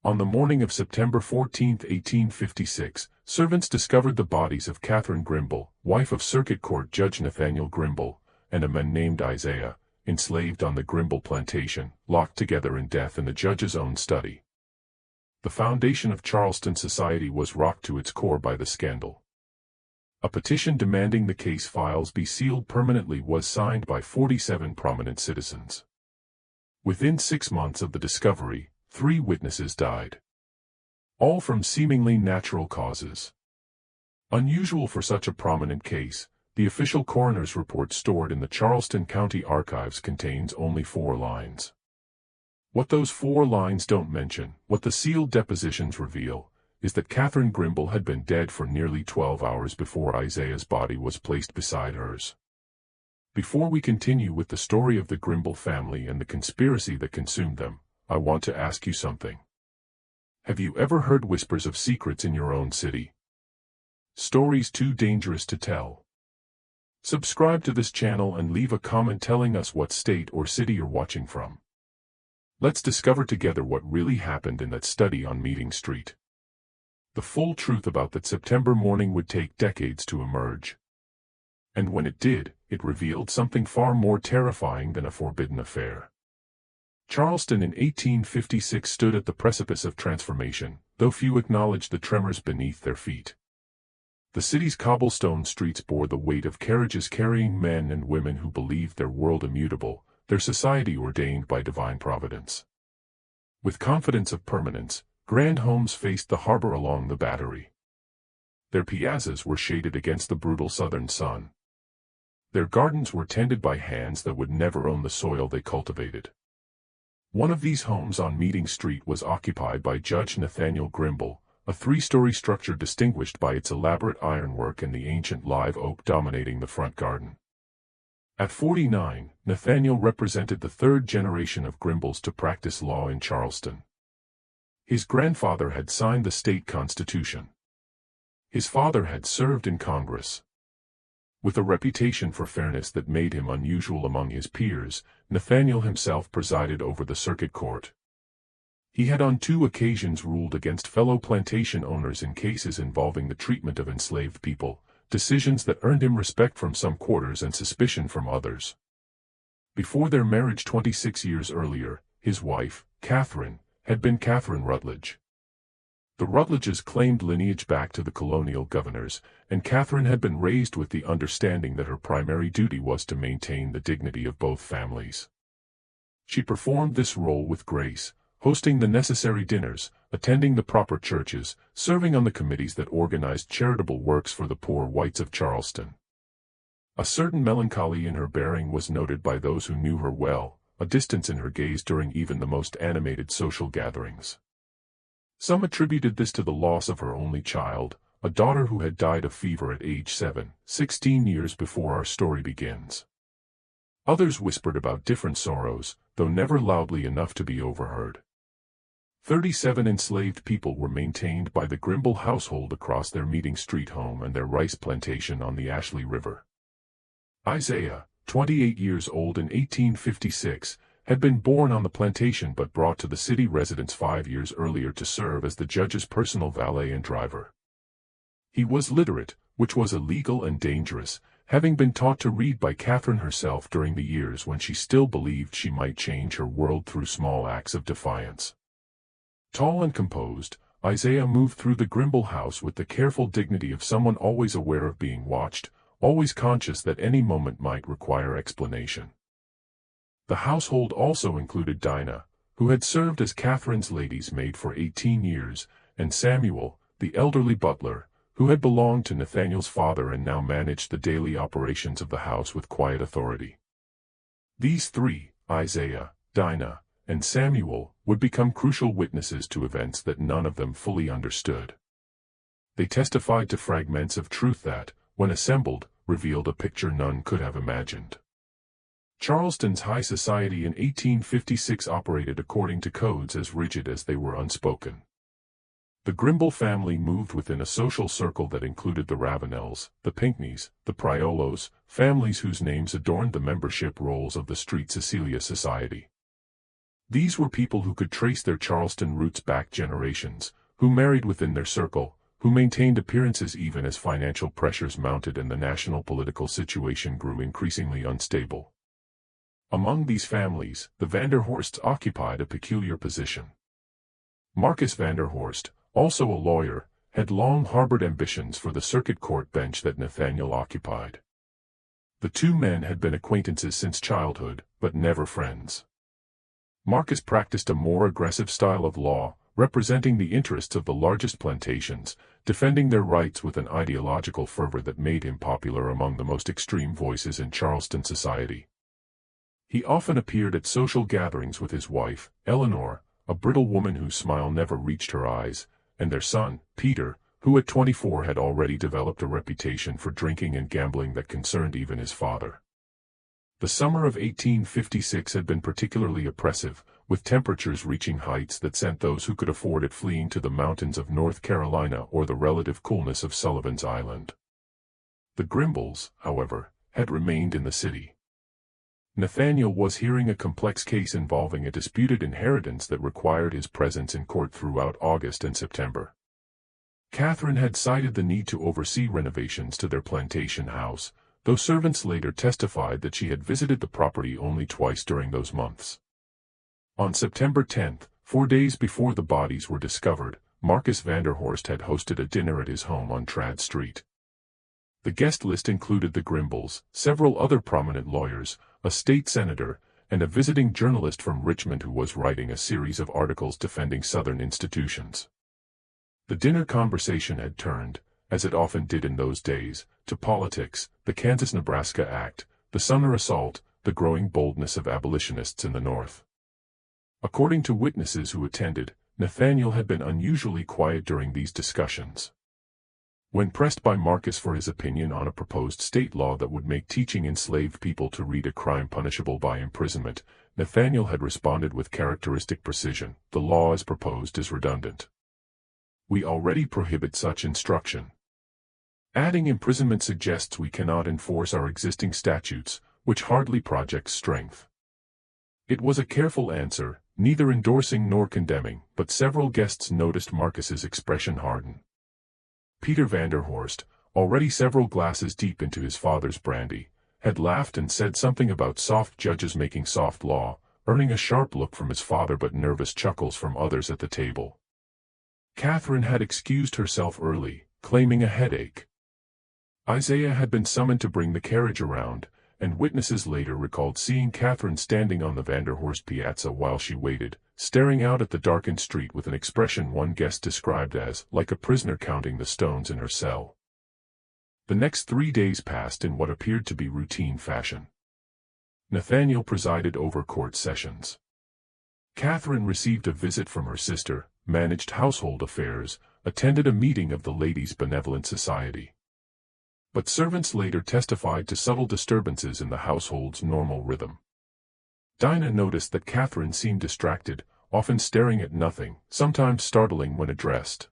On the morning of September 14, 1856, servants discovered the bodies of Catherine Grimble, wife of Circuit Court Judge Nathaniel Grimble, and a man named Isaiah, enslaved on the Grimble plantation, locked together in death in the judge's own study. The foundation of Charleston society was rocked to its core by the scandal. A petition demanding the case files be sealed permanently was signed by 47 prominent citizens. Within 6 months of the discovery, 3 witnesses died. All from seemingly natural causes. Unusual for such a prominent case, the official coroner's report stored in the Charleston County Archives contains only 4 lines. What those 4 lines don't mention, what the sealed depositions reveal, is that Catherine Grimble had been dead for nearly 12 hours before Isaiah's body was placed beside hers. Before we continue with the story of the Grimble family and the conspiracy that consumed them, I want to ask you something. Have you ever heard whispers of secrets in your own city? Stories too dangerous to tell? Subscribe to this channel and leave a comment telling us what state or city you're watching from. Let's discover together what really happened in that study on Meeting Street. The full truth about that September morning would take decades to emerge. And when it did, it revealed something far more terrifying than a forbidden affair. Charleston in 1856 stood at the precipice of transformation, though few acknowledged the tremors beneath their feet. The city's cobblestone streets bore the weight of carriages carrying men and women who believed their world immutable, their society ordained by divine providence. With confidence of permanence, grand homes faced the harbor along the Battery. Their piazzas were shaded against the brutal southern sun. Their gardens were tended by hands that would never own the soil they cultivated. One of these homes on Meeting Street was occupied by Judge Nathaniel Grimble, a 3-story structure distinguished by its elaborate ironwork and the ancient live oak dominating the front garden. At 49, Nathaniel represented the 3rd generation of Grimbles to practice law in Charleston. His grandfather had signed the state constitution. His father had served in Congress. With a reputation for fairness that made him unusual among his peers, Nathaniel himself presided over the circuit court. He had on 2 occasions ruled against fellow plantation owners in cases involving the treatment of enslaved people, decisions that earned him respect from some quarters and suspicion from others. Before their marriage 26 years earlier, his wife, Catherine, had been Catherine Rutledge. The Rutledges claimed lineage back to the colonial governors, and Catherine had been raised with the understanding that her primary duty was to maintain the dignity of both families. She performed this role with grace, hosting the necessary dinners, attending the proper churches, serving on the committees that organized charitable works for the poor whites of Charleston. A certain melancholy in her bearing was noted by those who knew her well, a distance in her gaze during even the most animated social gatherings. Some attributed this to the loss of her only child, a daughter who had died of fever at age 7, 16 years before our story begins. Others whispered about different sorrows, though never loudly enough to be overheard. 37 enslaved people were maintained by the Grimble household across their Meeting Street home and their rice plantation on the Ashley River. Isaiah, 28 years old in 1856, had been born on the plantation but brought to the city residence 5 years earlier to serve as the judge's personal valet and driver. He was literate, which was illegal and dangerous, having been taught to read by Catherine herself during the years when she still believed she might change her world through small acts of defiance. Tall and composed, Isaiah moved through the Grimble house with the careful dignity of someone always aware of being watched, always conscious that any moment might require explanation. The household also included Dinah, who had served as Catherine's lady's maid for 18 years, and Samuel, the elderly butler, who had belonged to Nathaniel's father and now managed the daily operations of the house with quiet authority. These 3, Isaiah, Dinah, and Samuel, would become crucial witnesses to events that none of them fully understood. They testified to fragments of truth that, when assembled, revealed a picture none could have imagined. Charleston's high society in 1856 operated according to codes as rigid as they were unspoken. The Grimble family moved within a social circle that included the Ravenels, the Pinckneys, the Priolos, families whose names adorned the membership rolls of the Street Cecilia Society. These were people who could trace their Charleston roots back generations, who married within their circle, who maintained appearances even as financial pressures mounted and the national political situation grew increasingly unstable. Among these families, the Vanderhorsts occupied a peculiar position. Marcus Vanderhorst, also a lawyer, had long harbored ambitions for the circuit court bench that Nathaniel occupied. The two men had been acquaintances since childhood, but never friends. Marcus practiced a more aggressive style of law, representing the interests of the largest plantations, defending their rights with an ideological fervor that made him popular among the most extreme voices in Charleston society. He often appeared at social gatherings with his wife, Eleanor, a brittle woman whose smile never reached her eyes, and their son, Peter, who at 24 had already developed a reputation for drinking and gambling that concerned even his father. The summer of 1856 had been particularly oppressive, with temperatures reaching heights that sent those who could afford it fleeing to the mountains of North Carolina or the relative coolness of Sullivan's Island. The Grimbles, however, had remained in the city. Nathaniel was hearing a complex case involving a disputed inheritance that required his presence in court throughout August and September. Catherine had cited the need to oversee renovations to their plantation house, though servants later testified that she had visited the property only twice during those months. On September 10, 4 days before the bodies were discovered, Marcus Vanderhorst had hosted a dinner at his home on Trad Street. The guest list included the Grimbles, several other prominent lawyers, a state senator, and a visiting journalist from Richmond who was writing a series of articles defending Southern institutions. The dinner conversation had turned, as it often did in those days, to politics, the Kansas-Nebraska Act, the Sumner assault, the growing boldness of abolitionists in the North. According to witnesses who attended, Nathaniel had been unusually quiet during these discussions. When pressed by Marcus for his opinion on a proposed state law that would make teaching enslaved people to read a crime punishable by imprisonment, Nathaniel had responded with characteristic precision, "The law as proposed is redundant. We already prohibit such instruction. Adding imprisonment suggests we cannot enforce our existing statutes, which hardly projects strength." It was a careful answer, neither endorsing nor condemning, but several guests noticed Marcus's expression harden. Peter Vanderhorst, already several glasses deep into his father's brandy, had laughed and said something about soft judges making soft law, earning a sharp look from his father but nervous chuckles from others at the table. Catherine had excused herself early, claiming a headache. Isaiah had been summoned to bring the carriage around, and witnesses later recalled seeing Catherine standing on the Vanderhorst piazza while she waited, staring out at the darkened street with an expression one guest described as, like a prisoner counting the stones in her cell. The next 3 days passed in what appeared to be routine fashion. Nathaniel presided over court sessions. Catherine received a visit from her sister, managed household affairs, attended a meeting of the Ladies' Benevolent Society. But servants later testified to subtle disturbances in the household's normal rhythm. Dinah noticed that Catherine seemed distracted, often staring at nothing, sometimes startling when addressed.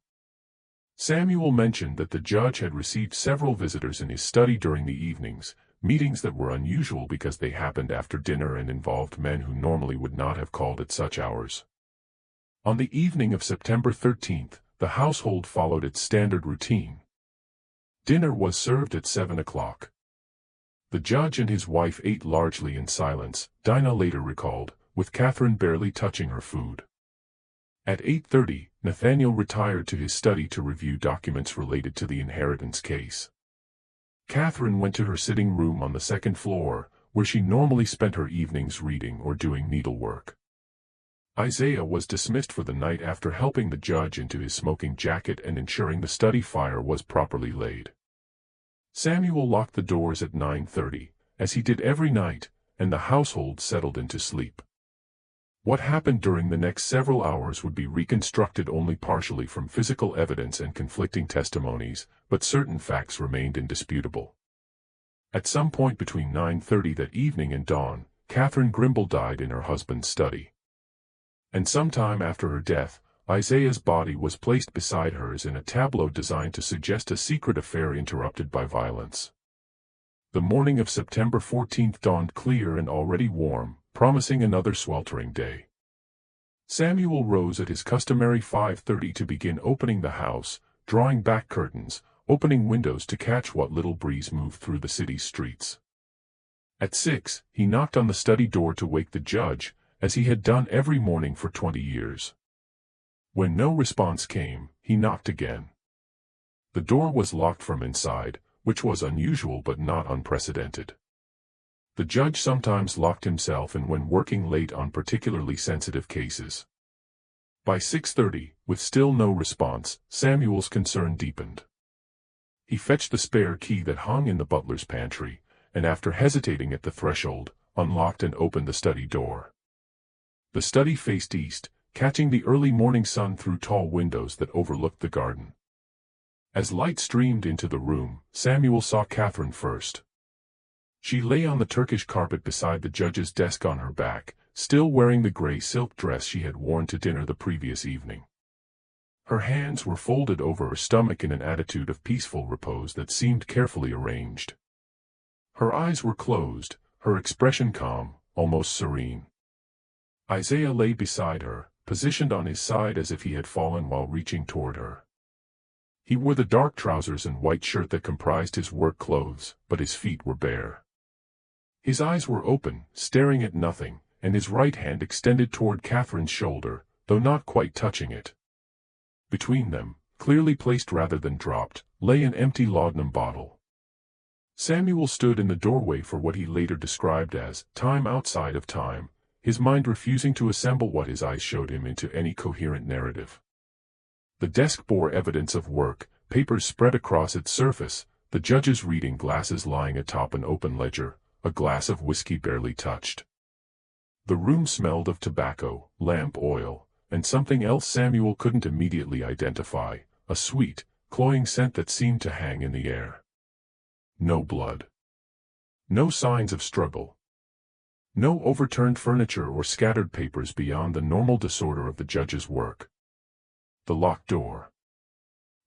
Samuel mentioned that the judge had received several visitors in his study during the evenings, meetings that were unusual because they happened after dinner and involved men who normally would not have called at such hours. On the evening of September 13th, the household followed its standard routine. Dinner was served at 7 o'clock. The judge and his wife ate largely in silence, Dinah later recalled, with Catherine barely touching her food. At 8:30, Nathaniel retired to his study to review documents related to the inheritance case. Catherine went to her sitting room on the second floor, where she normally spent her evenings reading or doing needlework. Isaiah was dismissed for the night after helping the judge into his smoking jacket and ensuring the study fire was properly laid. Samuel locked the doors at 9:30, as he did every night, and the household settled into sleep. What happened during the next several hours would be reconstructed only partially from physical evidence and conflicting testimonies, but certain facts remained indisputable. At some point between 9:30 that evening and dawn, Catherine Grimble died in her husband's study. And sometime after her death, Isaiah's body was placed beside hers in a tableau designed to suggest a secret affair interrupted by violence. The morning of September 14th dawned clear and already warm, promising another sweltering day. Samuel rose at his customary 5:30 to begin opening the house, drawing back curtains, opening windows to catch what little breeze moved through the city's streets. At 6, he knocked on the study door to wake the judge, as he had done every morning for 20 years. When no response came, he knocked again. The door was locked from inside, which was unusual but not unprecedented. The judge sometimes locked himself in when working late on particularly sensitive cases. By 6:30, with still no response, Samuel's concern deepened. He fetched the spare key that hung in the butler's pantry, and after hesitating at the threshold, unlocked and opened the study door. The study faced east, catching the early morning sun through tall windows that overlooked the garden. As light streamed into the room, Samuel saw Catherine first. She lay on the Turkish carpet beside the judge's desk on her back, still wearing the gray silk dress she had worn to dinner the previous evening. Her hands were folded over her stomach in an attitude of peaceful repose that seemed carefully arranged. Her eyes were closed, her expression calm, almost serene. Isaiah lay beside her, positioned on his side as if he had fallen while reaching toward her. He wore the dark trousers and white shirt that comprised his work clothes, but his feet were bare. His eyes were open, staring at nothing, and his right hand extended toward Catherine's shoulder, though not quite touching it. Between them, clearly placed rather than dropped, lay an empty laudanum bottle. Samuel stood in the doorway for what he later described as time outside of time, his mind refusing to assemble what his eyes showed him into any coherent narrative. The desk bore evidence of work, papers spread across its surface, the judge's reading glasses lying atop an open ledger, a glass of whiskey barely touched. The room smelled of tobacco, lamp oil, and something else Samuel couldn't immediately identify, a sweet, cloying scent that seemed to hang in the air. No blood. No signs of struggle. No overturned furniture or scattered papers beyond the normal disorder of the judge's work. The locked door.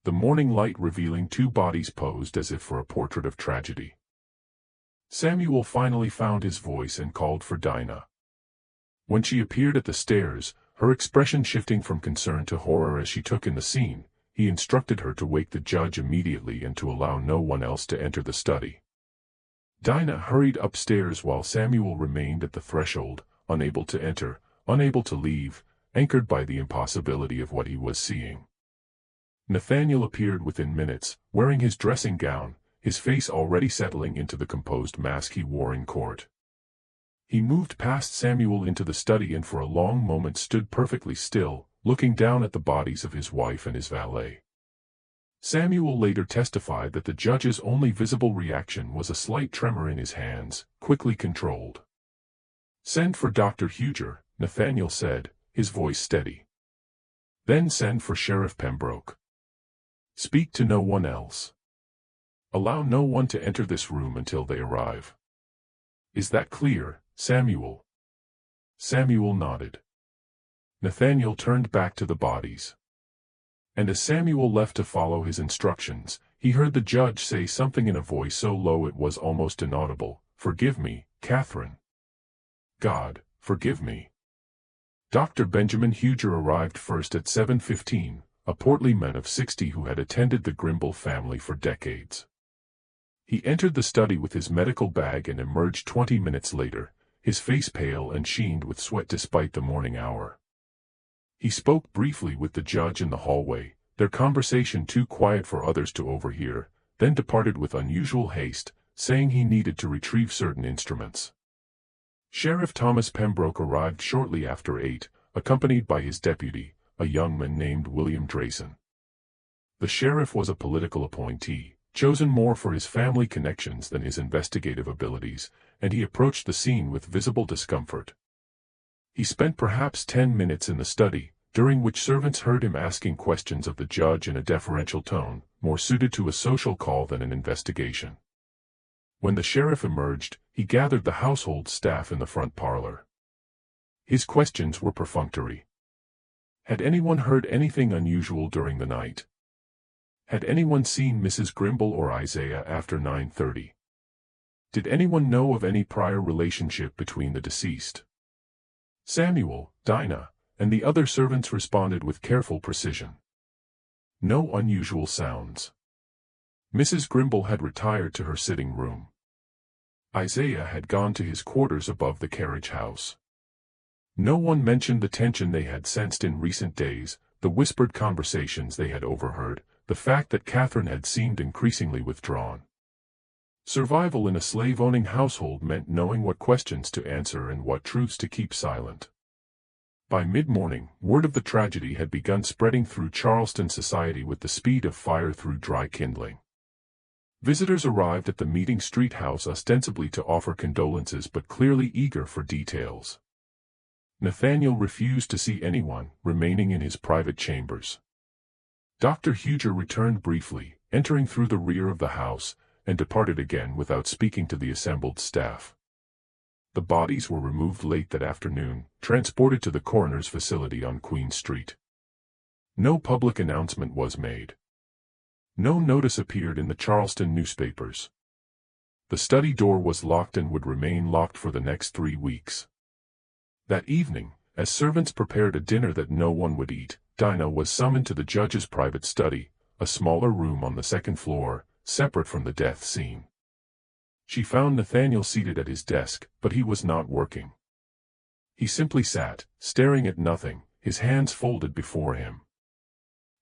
The morning light revealing two bodies posed as if for a portrait of tragedy. Samuel finally found his voice and called for Dinah. When she appeared at the stairs, her expression shifting from concern to horror as she took in the scene, he instructed her to wake the judge immediately and to allow no one else to enter the study. Dinah hurried upstairs while Samuel remained at the threshold, unable to enter, unable to leave, anchored by the impossibility of what he was seeing. Nathaniel appeared within minutes, wearing his dressing gown, his face already settling into the composed mask he wore in court. He moved past Samuel into the study and for a long moment stood perfectly still, looking down at the bodies of his wife and his valet. Samuel later testified that the judge's only visible reaction was a slight tremor in his hands, quickly controlled. "Send for Dr. Huger," Nathaniel said, his voice steady. "Then send for Sheriff Pembroke. Speak to no one else. Allow no one to enter this room until they arrive. Is that clear, Samuel?" Samuel nodded. Nathaniel turned back to the bodies. And as Samuel left to follow his instructions, he heard the judge say something in a voice so low it was almost inaudible. "Forgive me, Catherine. God, forgive me." Dr. Benjamin Huger arrived first at 7:15, a portly man of 60 who had attended the Grimble family for decades. He entered the study with his medical bag and emerged 20 minutes later, his face pale and sheened with sweat despite the morning hour. He spoke briefly with the judge in the hallway, their conversation too quiet for others to overhear, then departed with unusual haste, saying he needed to retrieve certain instruments. Sheriff Thomas Pembroke arrived shortly after 8, accompanied by his deputy, a young man named William Drayson. The sheriff was a political appointee, chosen more for his family connections than his investigative abilities, and he approached the scene with visible discomfort. He spent perhaps 10 minutes in the study, during which servants heard him asking questions of the judge in a deferential tone, more suited to a social call than an investigation. When the sheriff emerged, he gathered the household staff in the front parlor. His questions were perfunctory. Had anyone heard anything unusual during the night? Had anyone seen Mrs. Grimble or Isaiah after 9:30? Did anyone know of any prior relationship between the deceased? Samuel, Dinah, and the other servants responded with careful precision. No unusual sounds. Mrs. Grimble had retired to her sitting room. Isaiah had gone to his quarters above the carriage house. No one mentioned the tension they had sensed in recent days, the whispered conversations they had overheard, the fact that Catherine had seemed increasingly withdrawn. Survival in a slave-owning household meant knowing what questions to answer and what truths to keep silent. By mid-morning, word of the tragedy had begun spreading through Charleston society with the speed of fire through dry kindling. Visitors arrived at the meeting street house ostensibly to offer condolences but clearly eager for details. Nathaniel refused to see anyone, remaining in his private chambers. Dr. Huger returned briefly, entering through the rear of the house, and departed again without speaking to the assembled staff. The bodies were removed late that afternoon, transported to the coroner's facility on Queen Street. No public announcement was made. No notice appeared in the Charleston newspapers. The study door was locked and would remain locked for the next 3 weeks. That evening, as servants prepared a dinner that no one would eat, Dinah was summoned to the judge's private study, a smaller room on the second floor, separate from the death scene. She found Nathaniel seated at his desk, but he was not working. He simply sat, staring at nothing, his hands folded before him.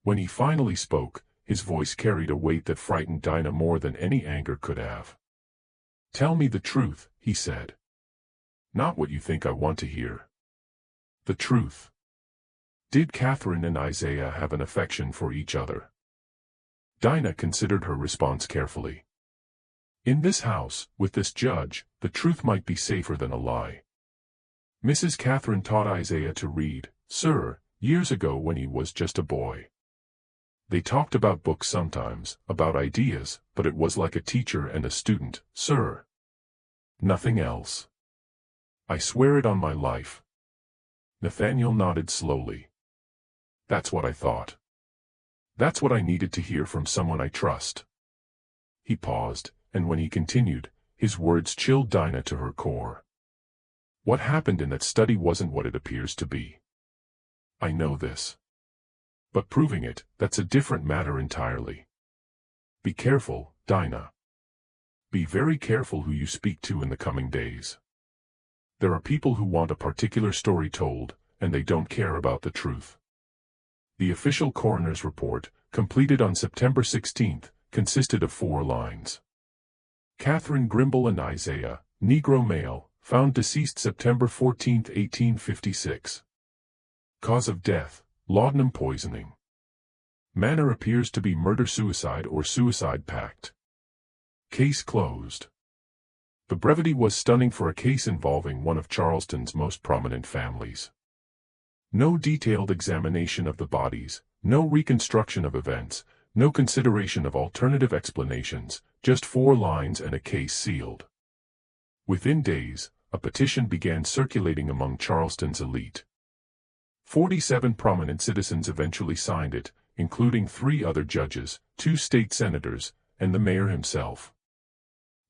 When he finally spoke, his voice carried a weight that frightened Dinah more than any anger could have. "Tell me the truth," he said. "Not what you think I want to hear. The truth. Did Catherine and Isaiah have an affection for each other?" Dinah considered her response carefully. In this house, with this judge, the truth might be safer than a lie. Mrs. Catherine taught Isaiah to read, sir, years ago when he was just a boy. They talked about books sometimes, about ideas, but it was like a teacher and a student, sir. Nothing else. I swear it on my life. Nathaniel nodded slowly. That's what I thought. That's what I needed to hear from someone I trust. He paused, and when he continued, his words chilled Dinah to her core. What happened in that study wasn't what it appears to be. I know this. But proving it, that's a different matter entirely. Be careful, Dinah. Be very careful who you speak to in the coming days. There are people who want a particular story told, and they don't care about the truth. The official coroner's report, completed on September 16, consisted of 4 lines. Catherine Grimble and Isaiah, Negro male, found deceased September 14, 1856. Cause of death, laudanum poisoning. Manner appears to be murder-suicide or suicide pact. Case closed. The brevity was stunning for a case involving one of Charleston's most prominent families. No detailed examination of the bodies, no reconstruction of events, no consideration of alternative explanations, just 4 lines and a case sealed. Within days, a petition began circulating among Charleston's elite. 47 prominent citizens eventually signed it, including 3 other judges, 2 state senators, and the mayor himself.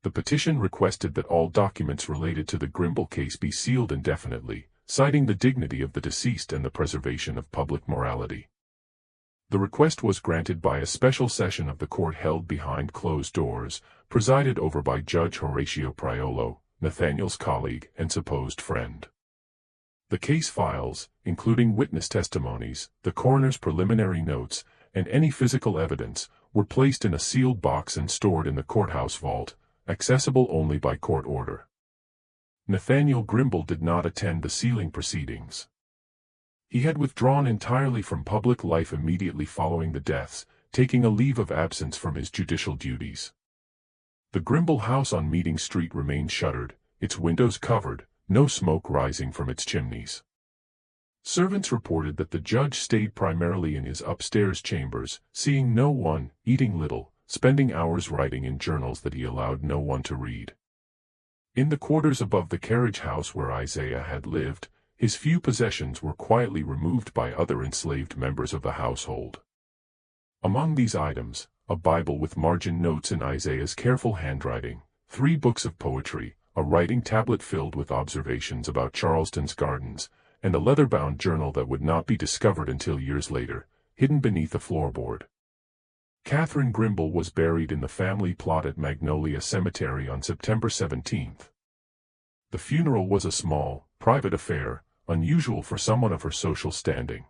The petition requested that all documents related to the Grimble case be sealed indefinitely, citing the dignity of the deceased and the preservation of public morality. The request was granted by a special session of the court held behind closed doors, presided over by Judge Horatio Priolo, Nathaniel's colleague and supposed friend. The case files, including witness testimonies, the coroner's preliminary notes, and any physical evidence, were placed in a sealed box and stored in the courthouse vault, accessible only by court order. Nathaniel Grimble did not attend the sealing proceedings. He had withdrawn entirely from public life immediately following the deaths, taking a leave of absence from his judicial duties. The Grimble house on Meeting Street remained shuttered, its windows covered, no smoke rising from its chimneys. Servants reported that the judge stayed primarily in his upstairs chambers, seeing no one, eating little, spending hours writing in journals that he allowed no one to read. In the quarters above the carriage house where Isaiah had lived, his few possessions were quietly removed by other enslaved members of the household. Among these items, a Bible with margin notes in Isaiah's careful handwriting, 3 books of poetry, a writing tablet filled with observations about Charleston's gardens, and a leather-bound journal that would not be discovered until years later, hidden beneath a floorboard. Catherine Grimble was buried in the family plot at Magnolia Cemetery on September 17. The funeral was a small, private affair, unusual for someone of her social standing.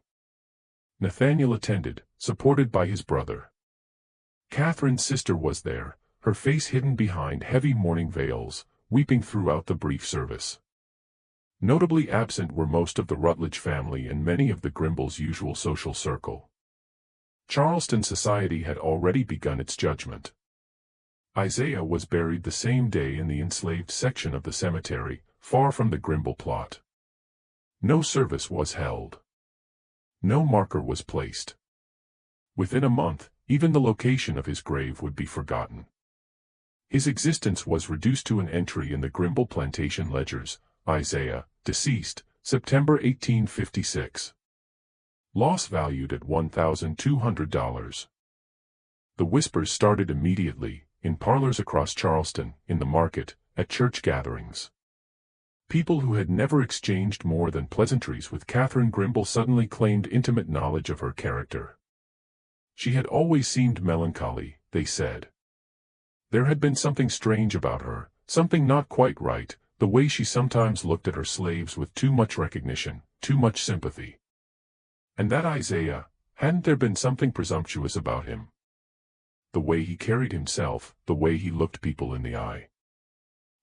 Nathaniel attended, supported by his brother. Catherine's sister was there, her face hidden behind heavy mourning veils, weeping throughout the brief service. Notably absent were most of the Rutledge family and many of the Grimbles' usual social circle. Charleston society had already begun its judgment. Isaiah was buried the same day in the enslaved section of the cemetery, far from the Grimble plot. No service was held. No marker was placed. Within a month, even the location of his grave would be forgotten. His existence was reduced to an entry in the Grimble plantation ledgers: Isaiah, deceased, September 1856. Loss valued at $1,200. The whispers started immediately, in parlors across Charleston, in the market, at church gatherings. People who had never exchanged more than pleasantries with Catherine Grimble suddenly claimed intimate knowledge of her character. She had always seemed melancholy, they said. There had been something strange about her, something not quite right, the way she sometimes looked at her slaves with too much recognition, too much sympathy. And that Isaiah, hadn't there been something presumptuous about him? The way he carried himself, the way he looked people in the eye.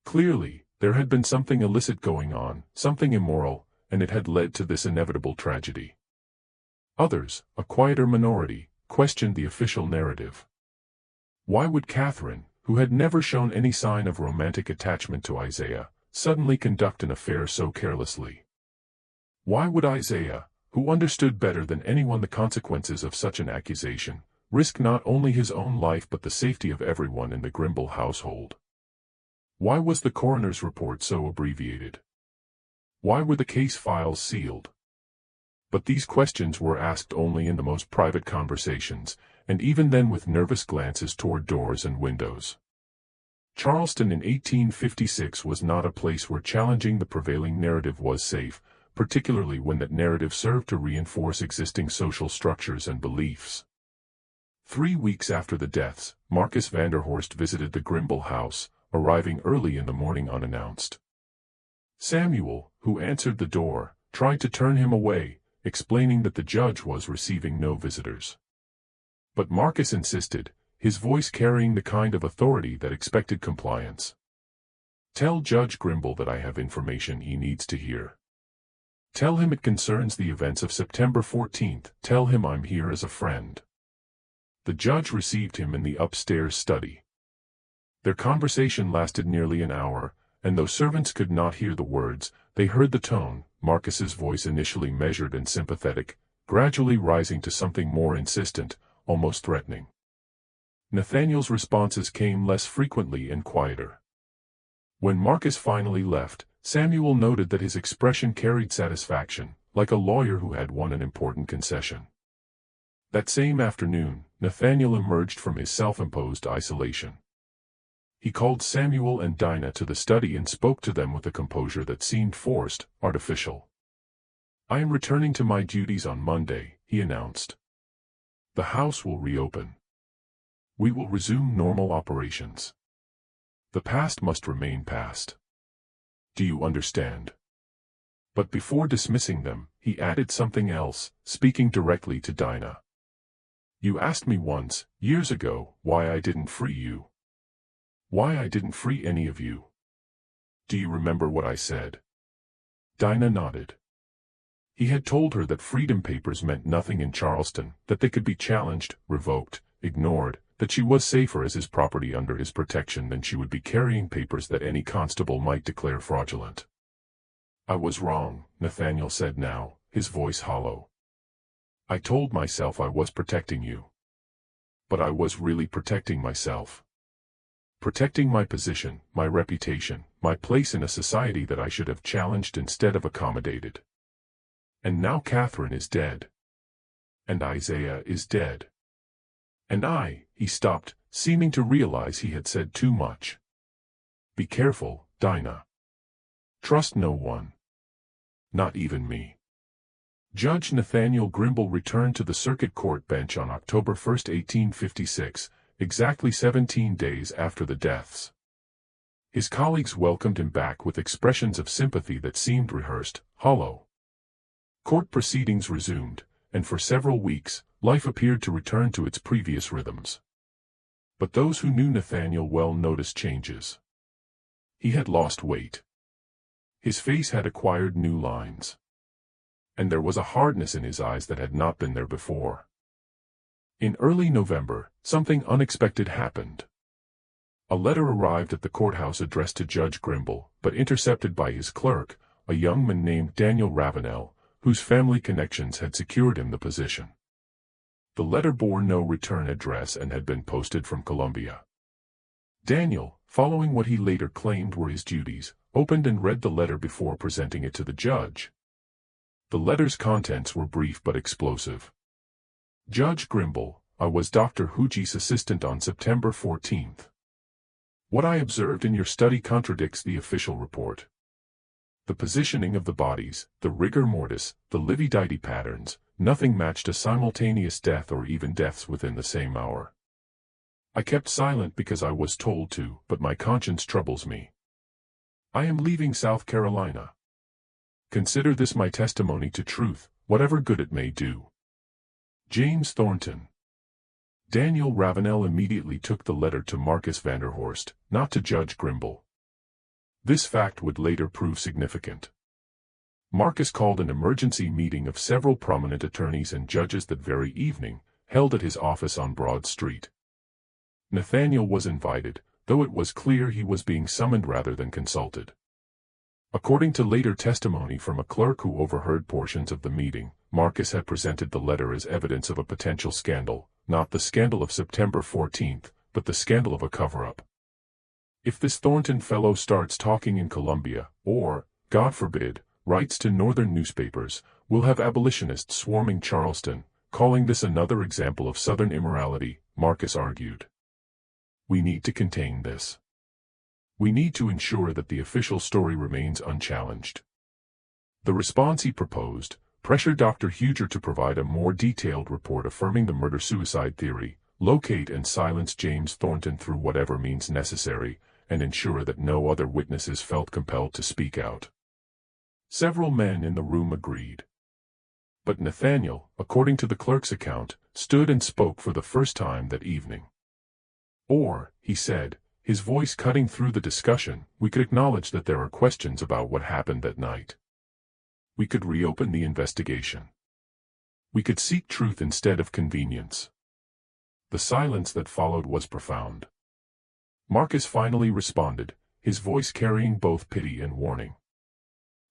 Clearly, there had been something illicit going on, something immoral, and it had led to this inevitable tragedy. Others, a quieter minority, questioned the official narrative. Why would Catherine, who had never shown any sign of romantic attachment to Isaiah, suddenly conduct an affair so carelessly? Why would Isaiah, who understood better than anyone the consequences of such an accusation, risk not only his own life but the safety of everyone in the Grimble household? Why was the coroner's report so abbreviated? Why were the case files sealed? But these questions were asked only in the most private conversations, and even then with nervous glances toward doors and windows. Charleston in 1856 was not a place where challenging the prevailing narrative was safe, particularly when that narrative served to reinforce existing social structures and beliefs. 3 weeks after the deaths, Marcus Vanderhorst visited the Grimble house, arriving early in the morning unannounced. Samuel, who answered the door, tried to turn him away, explaining that the judge was receiving no visitors. But Marcus insisted, his voice carrying the kind of authority that expected compliance. "Tell Judge Grimble that I have information he needs to hear. Tell him it concerns the events of September 14th. Tell him I'm here as a friend." The judge received him in the upstairs study. Their conversation lasted nearly an hour, and though servants could not hear the words, they heard the tone, Marcus's voice initially measured and sympathetic, gradually rising to something more insistent, almost threatening. Nathaniel's responses came less frequently and quieter. When Marcus finally left, Samuel noted that his expression carried satisfaction, like a lawyer who had won an important concession. That same afternoon, Nathaniel emerged from his self-imposed isolation. He called Samuel and Dinah to the study and spoke to them with a composure that seemed forced, artificial. "I am returning to my duties on Monday," he announced. "The house will reopen. We will resume normal operations. The past must remain past. Do you understand?" But before dismissing them, he added something else, speaking directly to Dinah. "You asked me once, years ago, why I didn't free you. Why I didn't free any of you. Do you remember what I said?" Dinah nodded. He had told her that freedom papers meant nothing in Charleston, that they could be challenged, revoked, ignored, that she was safer as his property under his protection than she would be carrying papers that any constable might declare fraudulent. "I was wrong," Nathaniel said now, his voice hollow. "I told myself I was protecting you. But I was really protecting myself. Protecting my position, my reputation, my place in a society that I should have challenged instead of accommodated. And now Catherine is dead. And Isaiah is dead. And he stopped, seeming to realize he had said too much. "Be careful, Dinah. Trust no one. Not even me." Judge Nathaniel Grimble returned to the circuit court bench on October 1, 1856, exactly 17 days after the deaths. His colleagues welcomed him back with expressions of sympathy that seemed rehearsed, hollow. Court proceedings resumed, and for several weeks, life appeared to return to its previous rhythms. But those who knew Nathaniel well noticed changes. He had lost weight. His face had acquired new lines. And there was a hardness in his eyes that had not been there before. In early November, something unexpected happened. A letter arrived at the courthouse addressed to Judge Grimble, but intercepted by his clerk, a young man named Daniel Ravenel, whose family connections had secured him the position. The letter bore no return address and had been posted from Columbia. Daniel, following what he later claimed were his duties, opened and read the letter before presenting it to the judge. The letter's contents were brief but explosive. Judge Grimble, I was Dr. Huji's assistant on September 14th. What I observed in your study contradicts the official report. The positioning of the bodies, the rigor mortis, the lividity patterns, nothing matched a simultaneous death or even deaths within the same hour. I kept silent because I was told to, but my conscience troubles me. I am leaving South Carolina. Consider this my testimony to truth, whatever good it may do. James Thornton. Daniel Ravenel immediately took the letter to Marcus Vanderhorst, not to Judge Grimble. This fact would later prove significant. Marcus called an emergency meeting of several prominent attorneys and judges that very evening, held at his office on Broad Street. Nathaniel was invited, though it was clear he was being summoned rather than consulted. According to later testimony from a clerk who overheard portions of the meeting, Marcus had presented the letter as evidence of a potential scandal, not the scandal of September 14th, but the scandal of a cover-up. If this Thornton fellow starts talking in Columbia, or, God forbid, writes to northern newspapers, we'll have abolitionists swarming Charleston, calling this another example of Southern immorality, Marcus argued. We need to contain this. We need to ensure that the official story remains unchallenged. The response he proposed, pressured Dr. Huger to provide a more detailed report affirming the murder-suicide theory, locate and silence James Thornton through whatever means necessary, and ensure that no other witnesses felt compelled to speak out. Several men in the room agreed. But Nathaniel, according to the clerk's account, stood and spoke for the first time that evening. Or, he said, his voice cutting through the discussion, we could acknowledge that there are questions about what happened that night. We could reopen the investigation. We could seek truth instead of convenience. The silence that followed was profound. Marcus finally responded, his voice carrying both pity and warning.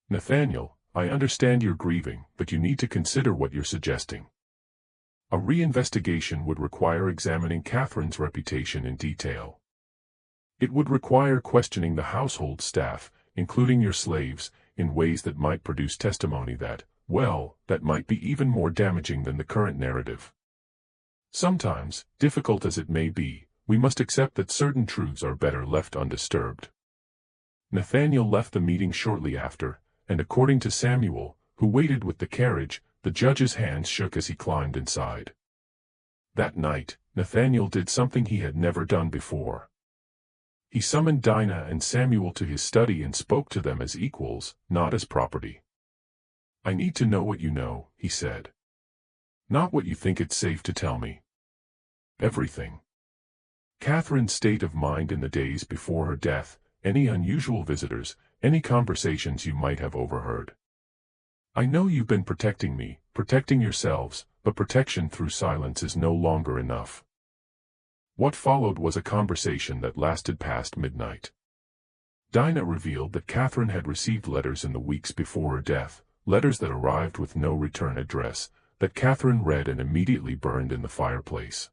Nathaniel, I understand you're grieving, but you need to consider what you're suggesting. A reinvestigation would require examining Catherine's reputation in detail. It would require questioning the household staff, including your slaves, in ways that might produce testimony that, well, that might be even more damaging than the current narrative. Sometimes, difficult as it may be, we must accept that certain truths are better left undisturbed. Nathaniel left the meeting shortly after, and according to Samuel, who waited with the carriage, the judge's hands shook as he climbed inside. That night, Nathaniel did something he had never done before. He summoned Dinah and Samuel to his study and spoke to them as equals, not as property. I need to know what you know, he said. Not what you think it's safe to tell me. Everything. Catherine's state of mind in the days before her death, any unusual visitors, any conversations you might have overheard. I know you've been protecting me, protecting yourselves, but protection through silence is no longer enough. What followed was a conversation that lasted past midnight. Dinah revealed that Catherine had received letters in the weeks before her death, letters that arrived with no return address, that Catherine read and immediately burned in the fireplace.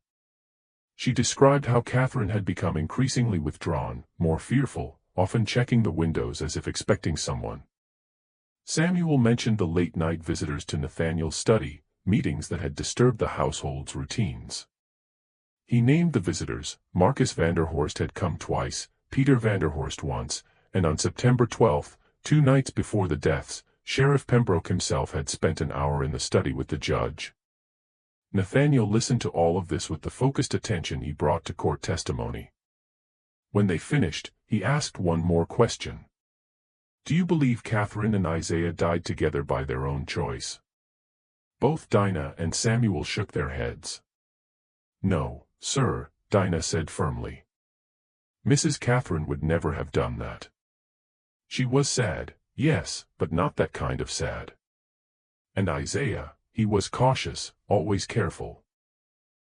She described how Catherine had become increasingly withdrawn, more fearful, often checking the windows as if expecting someone. Samuel mentioned the late-night visitors to Nathaniel's study, meetings that had disturbed the household's routines. He named the visitors. Marcus Vanderhorst had come twice, Peter Vanderhorst once, and on September 12, 2 nights before the deaths, Sheriff Pembroke himself had spent an hour in the study with the judge. Nathaniel listened to all of this with the focused attention he brought to court testimony. When they finished, he asked one more question. "Do you believe Catherine and Isaiah died together by their own choice?" Both Dinah and Samuel shook their heads. "No, sir," Dinah said firmly. "Mrs. Catherine would never have done that. She was sad, yes, but not that kind of sad. And Isaiah, he was cautious, always careful.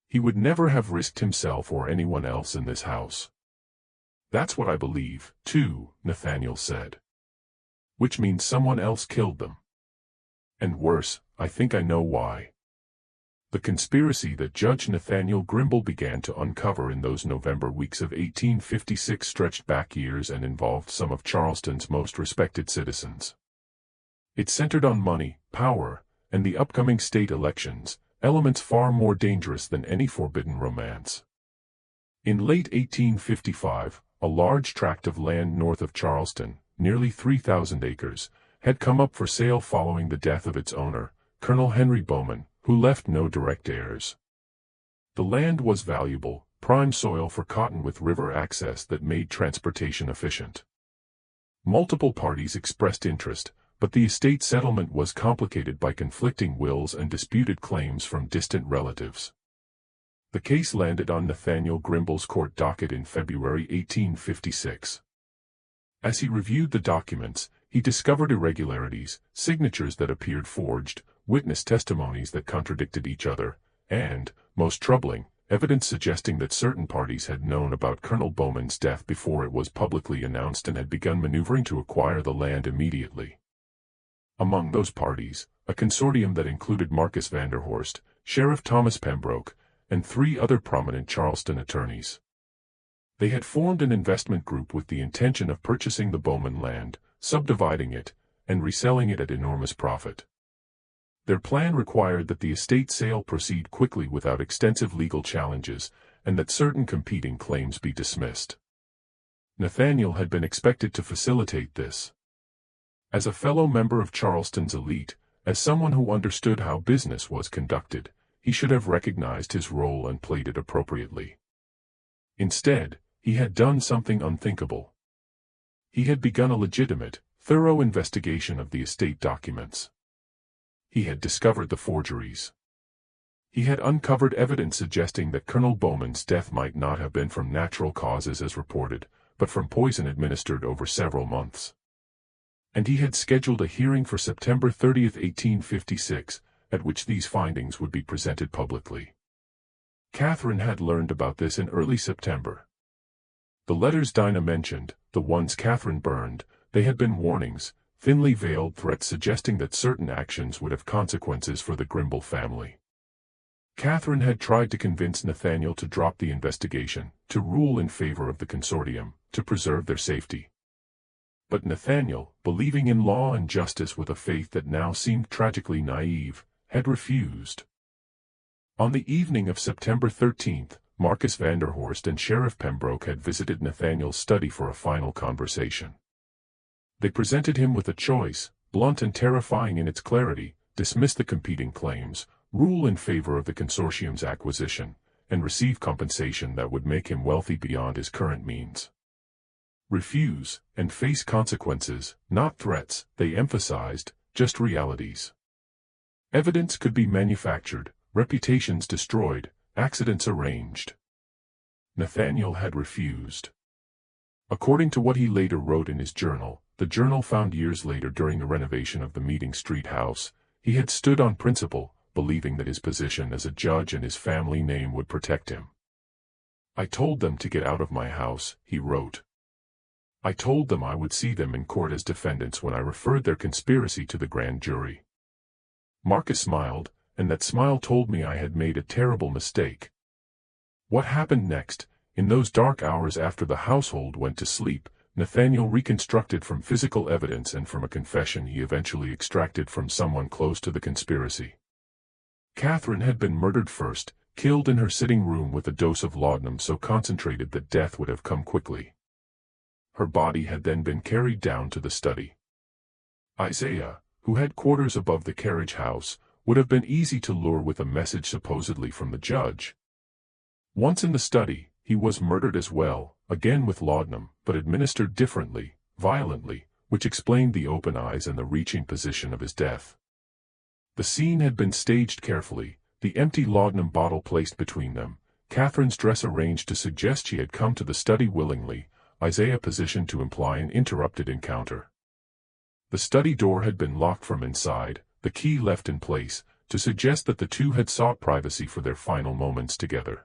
He would never have risked himself or anyone else in this house." "That's what I believe, too," Nathaniel said. "Which means someone else killed them. And worse, I think I know why." The conspiracy that Judge Nathaniel Grimble began to uncover in those November weeks of 1856 stretched back years and involved some of Charleston's most respected citizens. It centered on money, power, and the upcoming state elections, elements far more dangerous than any forbidden romance. In late 1855, a large tract of land north of Charleston, nearly 3,000 acres, had come up for sale following the death of its owner, Colonel Henry Bowman, who left no direct heirs. The land was valuable, prime soil for cotton with river access that made transportation efficient. Multiple parties expressed interest, but the estate settlement was complicated by conflicting wills and disputed claims from distant relatives. The case landed on Nathaniel Grimble's court docket in February 1856. As he reviewed the documents, he discovered irregularities, signatures that appeared forged, witness testimonies that contradicted each other, and, most troubling, evidence suggesting that certain parties had known about Colonel Bowman's death before it was publicly announced and had begun maneuvering to acquire the land immediately. Among those parties, a consortium that included Marcus Vanderhorst, Sheriff Thomas Pembroke, and 3 other prominent Charleston attorneys. They had formed an investment group with the intention of purchasing the Bowman land, subdividing it, and reselling it at enormous profit. Their plan required that the estate sale proceed quickly without extensive legal challenges, and that certain competing claims be dismissed. Nathaniel had been expected to facilitate this. As a fellow member of Charleston's elite, as someone who understood how business was conducted, he should have recognized his role and played it appropriately. Instead, he had done something unthinkable. He had begun a legitimate, thorough investigation of the estate documents. He had discovered the forgeries. He had uncovered evidence suggesting that Colonel Bowman's death might not have been from natural causes as reported, but from poison administered over several months. And he had scheduled a hearing for September 30, 1856, at which these findings would be presented publicly. Catherine had learned about this in early September. The letters Dinah mentioned, the ones Catherine burned, they had been warnings, thinly veiled threats suggesting that certain actions would have consequences for the Grimble family. Catherine had tried to convince Nathaniel to drop the investigation, to rule in favor of the consortium, to preserve their safety. But Nathaniel, believing in law and justice with a faith that now seemed tragically naive, had refused. On the evening of September 13th, Marcus Vanderhorst and Sheriff Pembroke had visited Nathaniel's study for a final conversation. They presented him with a choice, blunt and terrifying in its clarity: dismiss the competing claims, rule in favor of the consortium's acquisition, and receive compensation that would make him wealthy beyond his current means. Refuse, and face consequences, not threats, they emphasized, just realities. Evidence could be manufactured, reputations destroyed, accidents arranged. Nathaniel had refused. According to what he later wrote in his journal, the journal found years later during the renovation of the Meeting Street house, he had stood on principle, believing that his position as a judge and his family name would protect him. "I told them to get out of my house," he wrote. "I told them I would see them in court as defendants when I referred their conspiracy to the grand jury." Marcus smiled, and that smile told me I had made a terrible mistake. What happened next, in those dark hours after the household went to sleep, Nathaniel reconstructed from physical evidence and from a confession he eventually extracted from someone close to the conspiracy. Catherine had been murdered first, killed in her sitting room with a dose of laudanum so concentrated that death would have come quickly. Her body had then been carried down to the study. Isaiah, who had quarters above the carriage house, would have been easy to lure with a message supposedly from the judge. Once in the study, he was murdered as well, again with laudanum, but administered differently, violently, which explained the open eyes and the reaching position of his death. The scene had been staged carefully, the empty laudanum bottle placed between them, Catherine's dress arranged to suggest she had come to the study willingly, Isaiah positioned to imply an interrupted encounter. The study door had been locked from inside, the key left in place, to suggest that the two had sought privacy for their final moments together.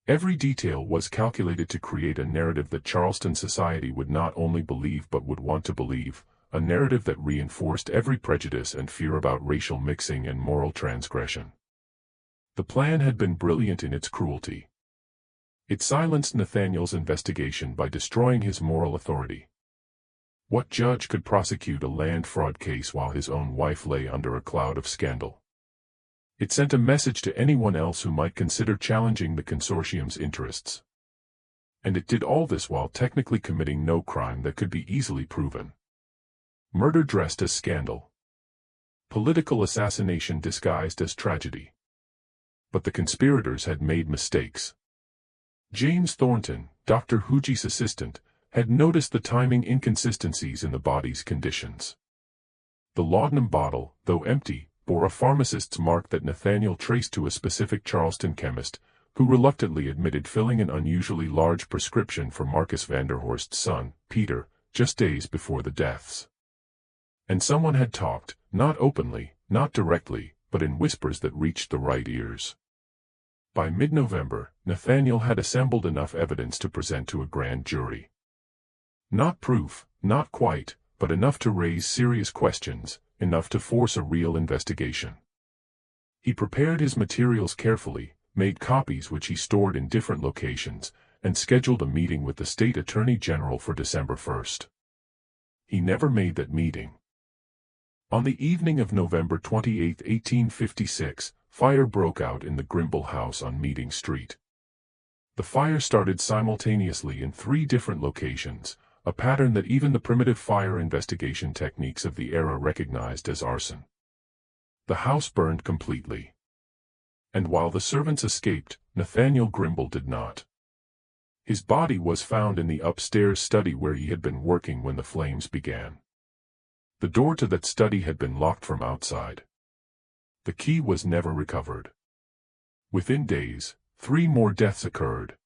Every detail was calculated to create a narrative that Charleston society would not only believe but would want to believe, a narrative that reinforced every prejudice and fear about racial mixing and moral transgression. The plan had been brilliant in its cruelty. It silenced Nathaniel's investigation by destroying his moral authority. What judge could prosecute a land fraud case while his own wife lay under a cloud of scandal? It sent a message to anyone else who might consider challenging the consortium's interests. And it did all this while technically committing no crime that could be easily proven. Murder dressed as scandal. Political assassination disguised as tragedy. But the conspirators had made mistakes. James Thornton, Dr. Hughes's assistant, had noticed the timing inconsistencies in the body's conditions. The laudanum bottle, though empty, bore a pharmacist's mark that Nathaniel traced to a specific Charleston chemist, who reluctantly admitted filling an unusually large prescription for Marcus Vanderhorst's son, Peter, just days before the deaths. And someone had talked, not openly, not directly, but in whispers that reached the right ears. By mid-November, Nathaniel had assembled enough evidence to present to a grand jury. Not proof, not quite, but enough to raise serious questions, enough to force a real investigation. He prepared his materials carefully, made copies which he stored in different locations, and scheduled a meeting with the state attorney general for December 1st. He never made that meeting. On the evening of November 28, 1856, fire broke out in the Grimble house on Meeting Street. The fire started simultaneously in 3 different locations, a pattern that even the primitive fire investigation techniques of the era recognized as arson. The house burned completely. And while the servants escaped, Nathaniel Grimble did not. His body was found in the upstairs study where he had been working when the flames began. The door to that study had been locked from outside. The key was never recovered. Within days, 3 more deaths occurred.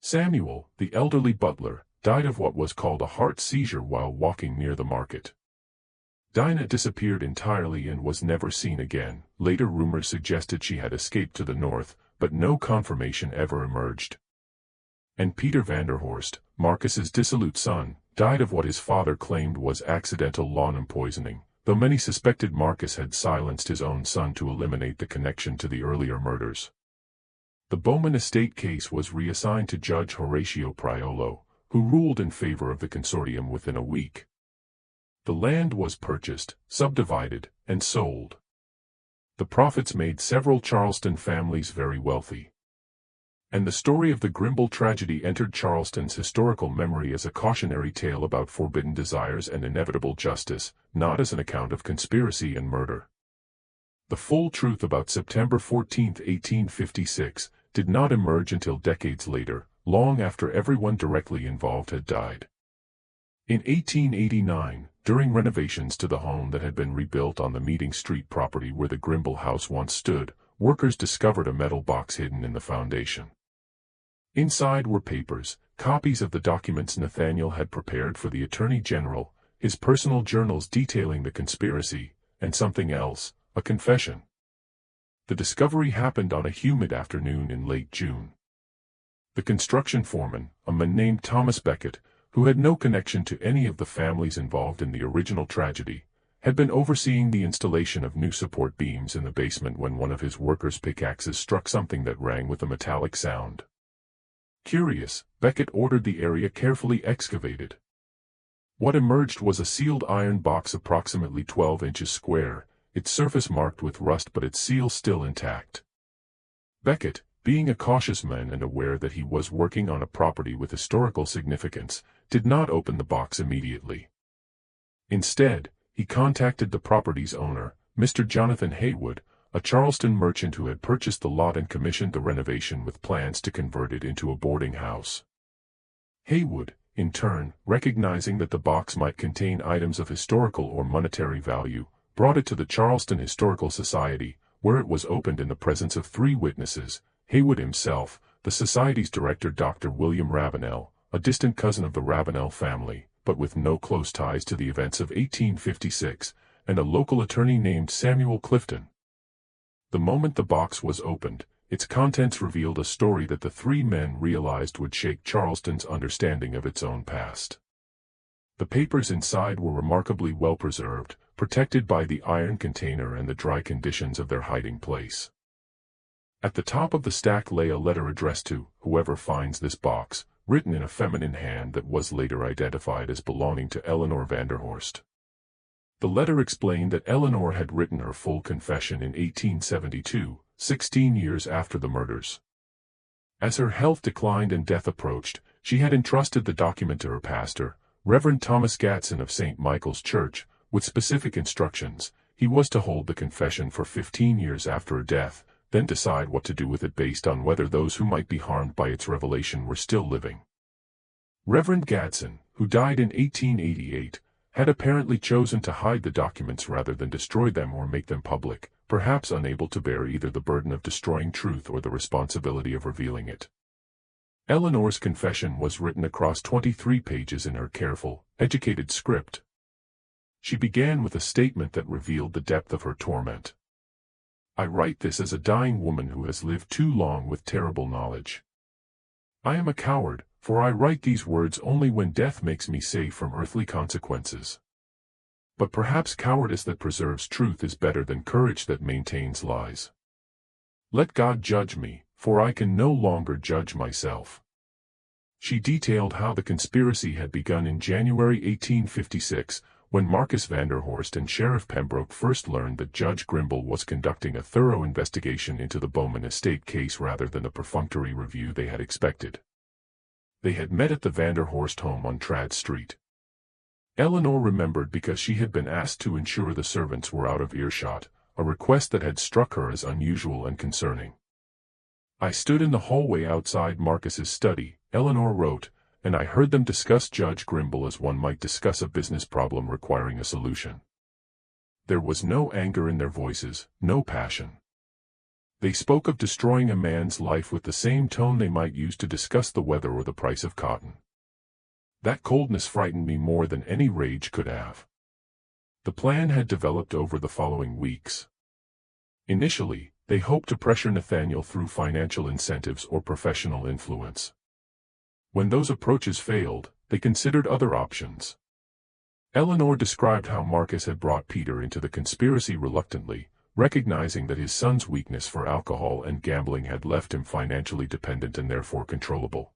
Samuel, the elderly butler, died of what was called a heart seizure while walking near the market. Dinah disappeared entirely and was never seen again. Later rumors suggested she had escaped to the north, but no confirmation ever emerged. And Peter Vanderhorst, Marcus's dissolute son, died of what his father claimed was accidental laudanum poisoning, though many suspected Marcus had silenced his own son to eliminate the connection to the earlier murders. The Bowman estate case was reassigned to Judge Horatio Priolo, who ruled in favor of the consortium within a week. The land was purchased, subdivided, and sold. The profits made several Charleston families very wealthy. And the story of the Grimble tragedy entered Charleston's historical memory as a cautionary tale about forbidden desires and inevitable justice, not as an account of conspiracy and murder. The full truth about September 14, 1856, did not emerge until decades later, long after everyone directly involved had died. In 1889, during renovations to the home that had been rebuilt on the Meeting Street property where the Grimble house once stood, workers discovered a metal box hidden in the foundation. Inside were papers, copies of the documents Nathaniel had prepared for the Attorney General, his personal journals detailing the conspiracy, and something else, a confession. The discovery happened on a humid afternoon in late June. The construction foreman, a man named Thomas Beckett, who had no connection to any of the families involved in the original tragedy, had been overseeing the installation of new support beams in the basement when one of his workers' pickaxes struck something that rang with a metallic sound. Curious, Beckett ordered the area carefully excavated. What emerged was a sealed iron box approximately 12 inches square, its surface marked with rust but its seal still intact. Beckett, being a cautious man and aware that he was working on a property with historical significance, did not open the box immediately. Instead, he contacted the property's owner, Mr. Jonathan Haywood, a Charleston merchant who had purchased the lot and commissioned the renovation with plans to convert it into a boarding house. Haywood, in turn, recognizing that the box might contain items of historical or monetary value, brought it to the Charleston Historical Society, where it was opened in the presence of 3 witnesses, Haywood himself, the Society's director Dr. William Ravenel, a distant cousin of the Ravenel family, but with no close ties to the events of 1856, and a local attorney named Samuel Clifton. The moment the box was opened, its contents revealed a story that the 3 men realized would shake Charleston's understanding of its own past. The papers inside were remarkably well preserved, protected by the iron container and the dry conditions of their hiding place. At the top of the stack lay a letter addressed to whoever finds this box, written in a feminine hand that was later identified as belonging to Eleanor Vanderhorst. The letter explained that Eleanor had written her full confession in 1872, 16 years after the murders. As her health declined and death approached, she had entrusted the document to her pastor, Reverend Thomas Gadsden of St. Michael's Church, with specific instructions. He was to hold the confession for 15 years after her death, then decide what to do with it based on whether those who might be harmed by its revelation were still living. Reverend Gadsden, who died in 1888, had apparently chosen to hide the documents rather than destroy them or make them public, perhaps unable to bear either the burden of destroying truth or the responsibility of revealing it. Eleanor's confession was written across 23 pages in her careful, educated script. She began with a statement that revealed the depth of her torment. "I write this as a dying woman who has lived too long with terrible knowledge. I am a coward, for I write these words only when death makes me safe from earthly consequences. But perhaps cowardice that preserves truth is better than courage that maintains lies. Let God judge me, for I can no longer judge myself." She detailed how the conspiracy had begun in January 1856, when Marcus Vanderhorst and Sheriff Pembroke first learned that Judge Grimble was conducting a thorough investigation into the Bowman estate case rather than the perfunctory review they had expected. They had met at the Vanderhorst home on Tradd Street. Eleanor remembered because she had been asked to ensure the servants were out of earshot, a request that had struck her as unusual and concerning. "I stood in the hallway outside Marcus's study," Eleanor wrote, "and I heard them discuss Judge Grimble as one might discuss a business problem requiring a solution. There was no anger in their voices, no passion. They spoke of destroying a man's life with the same tone they might use to discuss the weather or the price of cotton. That coldness frightened me more than any rage could have." The plan had developed over the following weeks. Initially, they hoped to pressure Nathaniel through financial incentives or professional influence. When those approaches failed, they considered other options. Eleanor described how Marcus had brought Peter into the conspiracy reluctantly, recognizing that his son's weakness for alcohol and gambling had left him financially dependent and therefore controllable.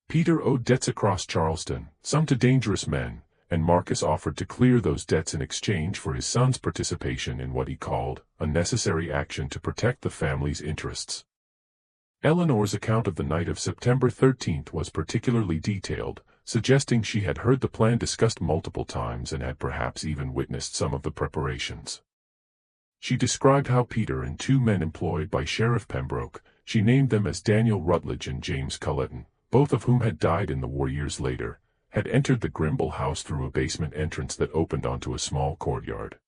Peter owed debts across Charleston, some to dangerous men, and Marcus offered to clear those debts in exchange for his son's participation in what he called a necessary action to protect the family's interests. Eleanor's account of the night of September 13th was particularly detailed, suggesting she had heard the plan discussed multiple times and had perhaps even witnessed some of the preparations. She described how Peter and 2 men employed by Sheriff Pembroke, she named them as Daniel Rutledge and James Culleton, both of whom had died in the war years later, had entered the Grimble house through a basement entrance that opened onto a small courtyard.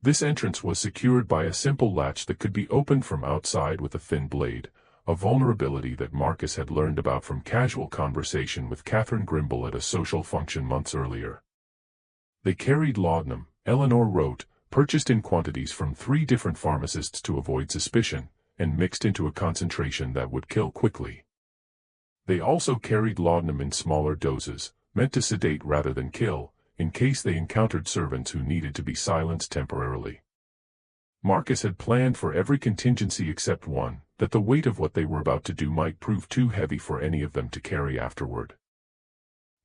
This entrance was secured by a simple latch that could be opened from outside with a thin blade, a vulnerability that Marcus had learned about from casual conversation with Catherine Grimble at a social function months earlier. They carried laudanum, Eleanor wrote, purchased in quantities from 3 different pharmacists to avoid suspicion, and mixed into a concentration that would kill quickly. They also carried laudanum in smaller doses, meant to sedate rather than kill, in case they encountered servants who needed to be silenced temporarily. Marcus had planned for every contingency except one, that the weight of what they were about to do might prove too heavy for any of them to carry afterward.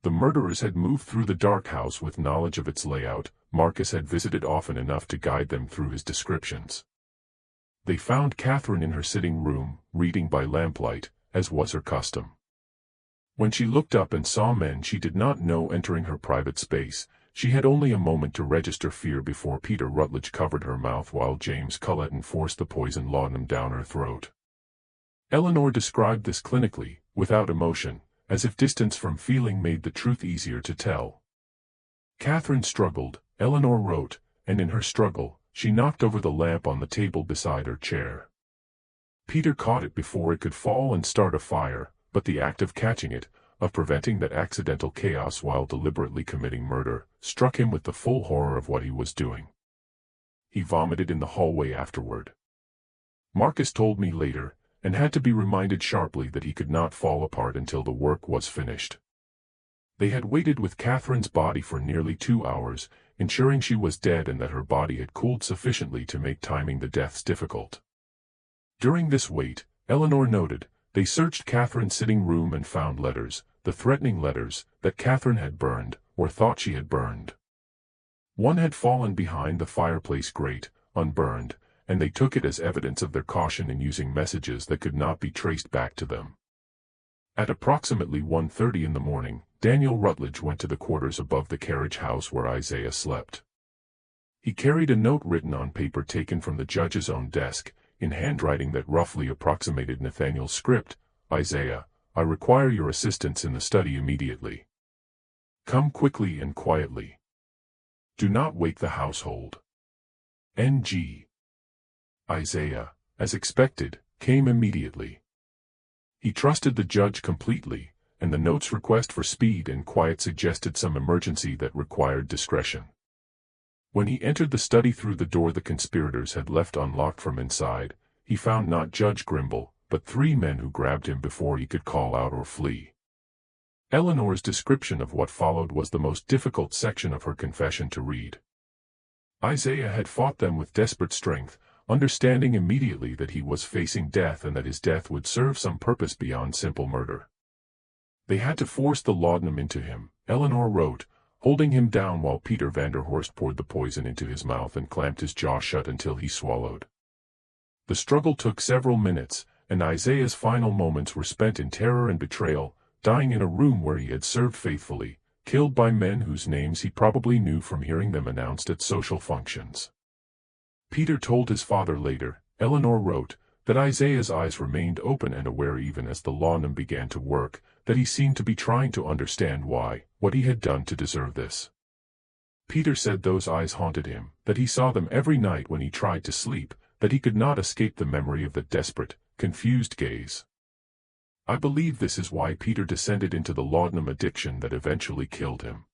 The murderers had moved through the dark house with knowledge of its layout. Marcus had visited often enough to guide them through his descriptions. They found Catherine in her sitting room, reading by lamplight, as was her custom. When she looked up and saw men she did not know entering her private space, She had only a moment to register fear before Peter Rutledge covered her mouth while James Culleton forced the poison laudanum down her throat. Eleanor described this clinically, without emotion, as if distance from feeling made the truth easier to tell. Catherine struggled, Eleanor wrote, and in her struggle, she knocked over the lamp on the table beside her chair. Peter caught it before it could fall and start a fire, but the act of catching it, of preventing that accidental chaos while deliberately committing murder, struck him with the full horror of what he was doing. He vomited in the hallway afterward. Marcus told me later, and had to be reminded sharply that he could not fall apart until the work was finished. They had waited with Catherine's body for nearly 2 hours, ensuring she was dead and that her body had cooled sufficiently to make timing the deaths difficult. During this wait, Eleanor noted, they searched Catherine's sitting room and found letters, the threatening letters, that Catherine had burned, or thought she had burned. One had fallen behind the fireplace grate, unburned, and they took it as evidence of their caution in using messages that could not be traced back to them. At approximately 1:30 in the morning, Daniel Rutledge went to the quarters above the carriage house where Isaiah slept. He carried a note written on paper taken from the judge's own desk, in handwriting that roughly approximated Nathaniel's script. Isaiah, I require your assistance in the study immediately. Come quickly and quietly. Do not wake the household. N.G. Isaiah, as expected, came immediately. He trusted the judge completely, and the note's request for speed and quiet suggested some emergency that required discretion. When he entered the study through the door the conspirators had left unlocked from inside, he found not Judge Grimble, but 3 men who grabbed him before he could call out or flee. Eleanor's description of what followed was the most difficult section of her confession to read. Isaiah had fought them with desperate strength, understanding immediately that he was facing death and that his death would serve some purpose beyond simple murder. They had to force the laudanum into him, Eleanor wrote, holding him down while Peter Vanderhorst poured the poison into his mouth and clamped his jaw shut until he swallowed. The struggle took several minutes, and Isaiah's final moments were spent in terror and betrayal, dying in a room where he had served faithfully, killed by men whose names he probably knew from hearing them announced at social functions. Peter told his father later, Eleanor wrote, that Isaiah's eyes remained open and aware even as the laudanum began to work, that he seemed to be trying to understand why, what he had done to deserve this. Peter said those eyes haunted him, that he saw them every night when he tried to sleep, that he could not escape the memory of the desperate, confused gaze. I believe this is why Peter descended into the laudanum addiction that eventually killed him.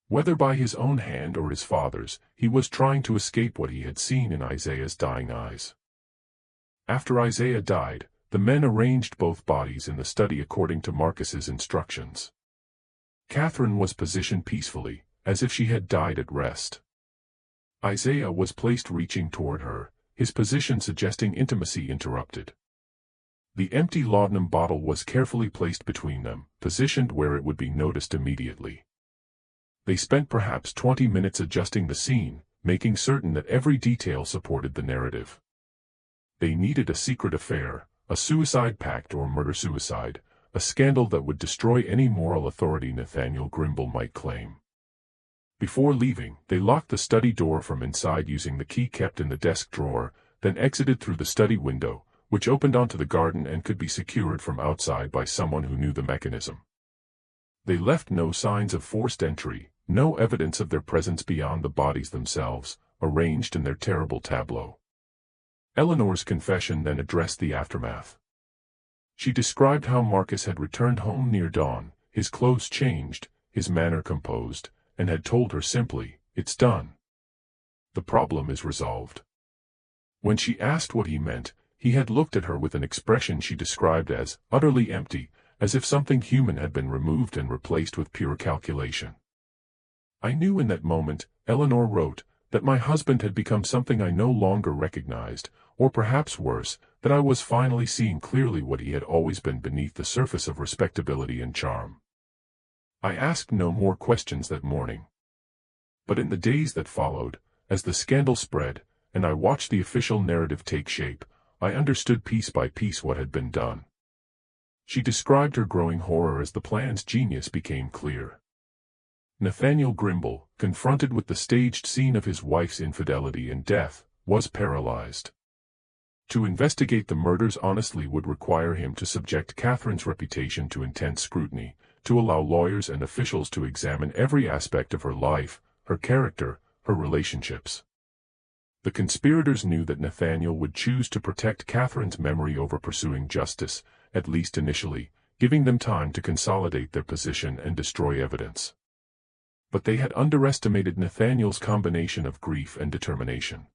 Whether by his own hand or his father's, he was trying to escape what he had seen in Isaiah's dying eyes. After Isaiah died, the men arranged both bodies in the study according to Marcus's instructions. Catherine was positioned peacefully, as if she had died at rest. Isaiah was placed reaching toward her, his position suggesting intimacy interrupted. The empty laudanum bottle was carefully placed between them, positioned where it would be noticed immediately. They spent perhaps 20 minutes adjusting the scene, making certain that every detail supported the narrative. They needed a secret affair, a suicide pact or murder-suicide, a scandal that would destroy any moral authority Nathaniel Grimble might claim. Before leaving, they locked the study door from inside using the key kept in the desk drawer, then exited through the study window, which opened onto the garden and could be secured from outside by someone who knew the mechanism. They left no signs of forced entry, no evidence of their presence beyond the bodies themselves, arranged in their terrible tableau. Eleanor's confession then addressed the aftermath. She described how Marcus had returned home near dawn, his clothes changed, his manner composed, and had told her simply, "It's done. The problem is resolved." When she asked what he meant, he had looked at her with an expression she described as utterly empty, as if something human had been removed and replaced with pure calculation. I knew in that moment, Eleanor wrote, that my husband had become something I no longer recognized, or perhaps worse, that I was finally seeing clearly what he had always been beneath the surface of respectability and charm. I asked no more questions that morning. But in the days that followed, as the scandal spread, and I watched the official narrative take shape, I understood piece by piece what had been done. She described her growing horror as the plan's genius became clear. Nathaniel Grimble, confronted with the staged scene of his wife's infidelity and death, was paralyzed. To investigate the murders honestly would require him to subject Catherine's reputation to intense scrutiny, to allow lawyers and officials to examine every aspect of her life, her character, her relationships. The conspirators knew that Nathaniel would choose to protect Catherine's memory over pursuing justice, at least initially, giving them time to consolidate their position and destroy evidence. But they had underestimated Nathaniel's combination of grief and determination.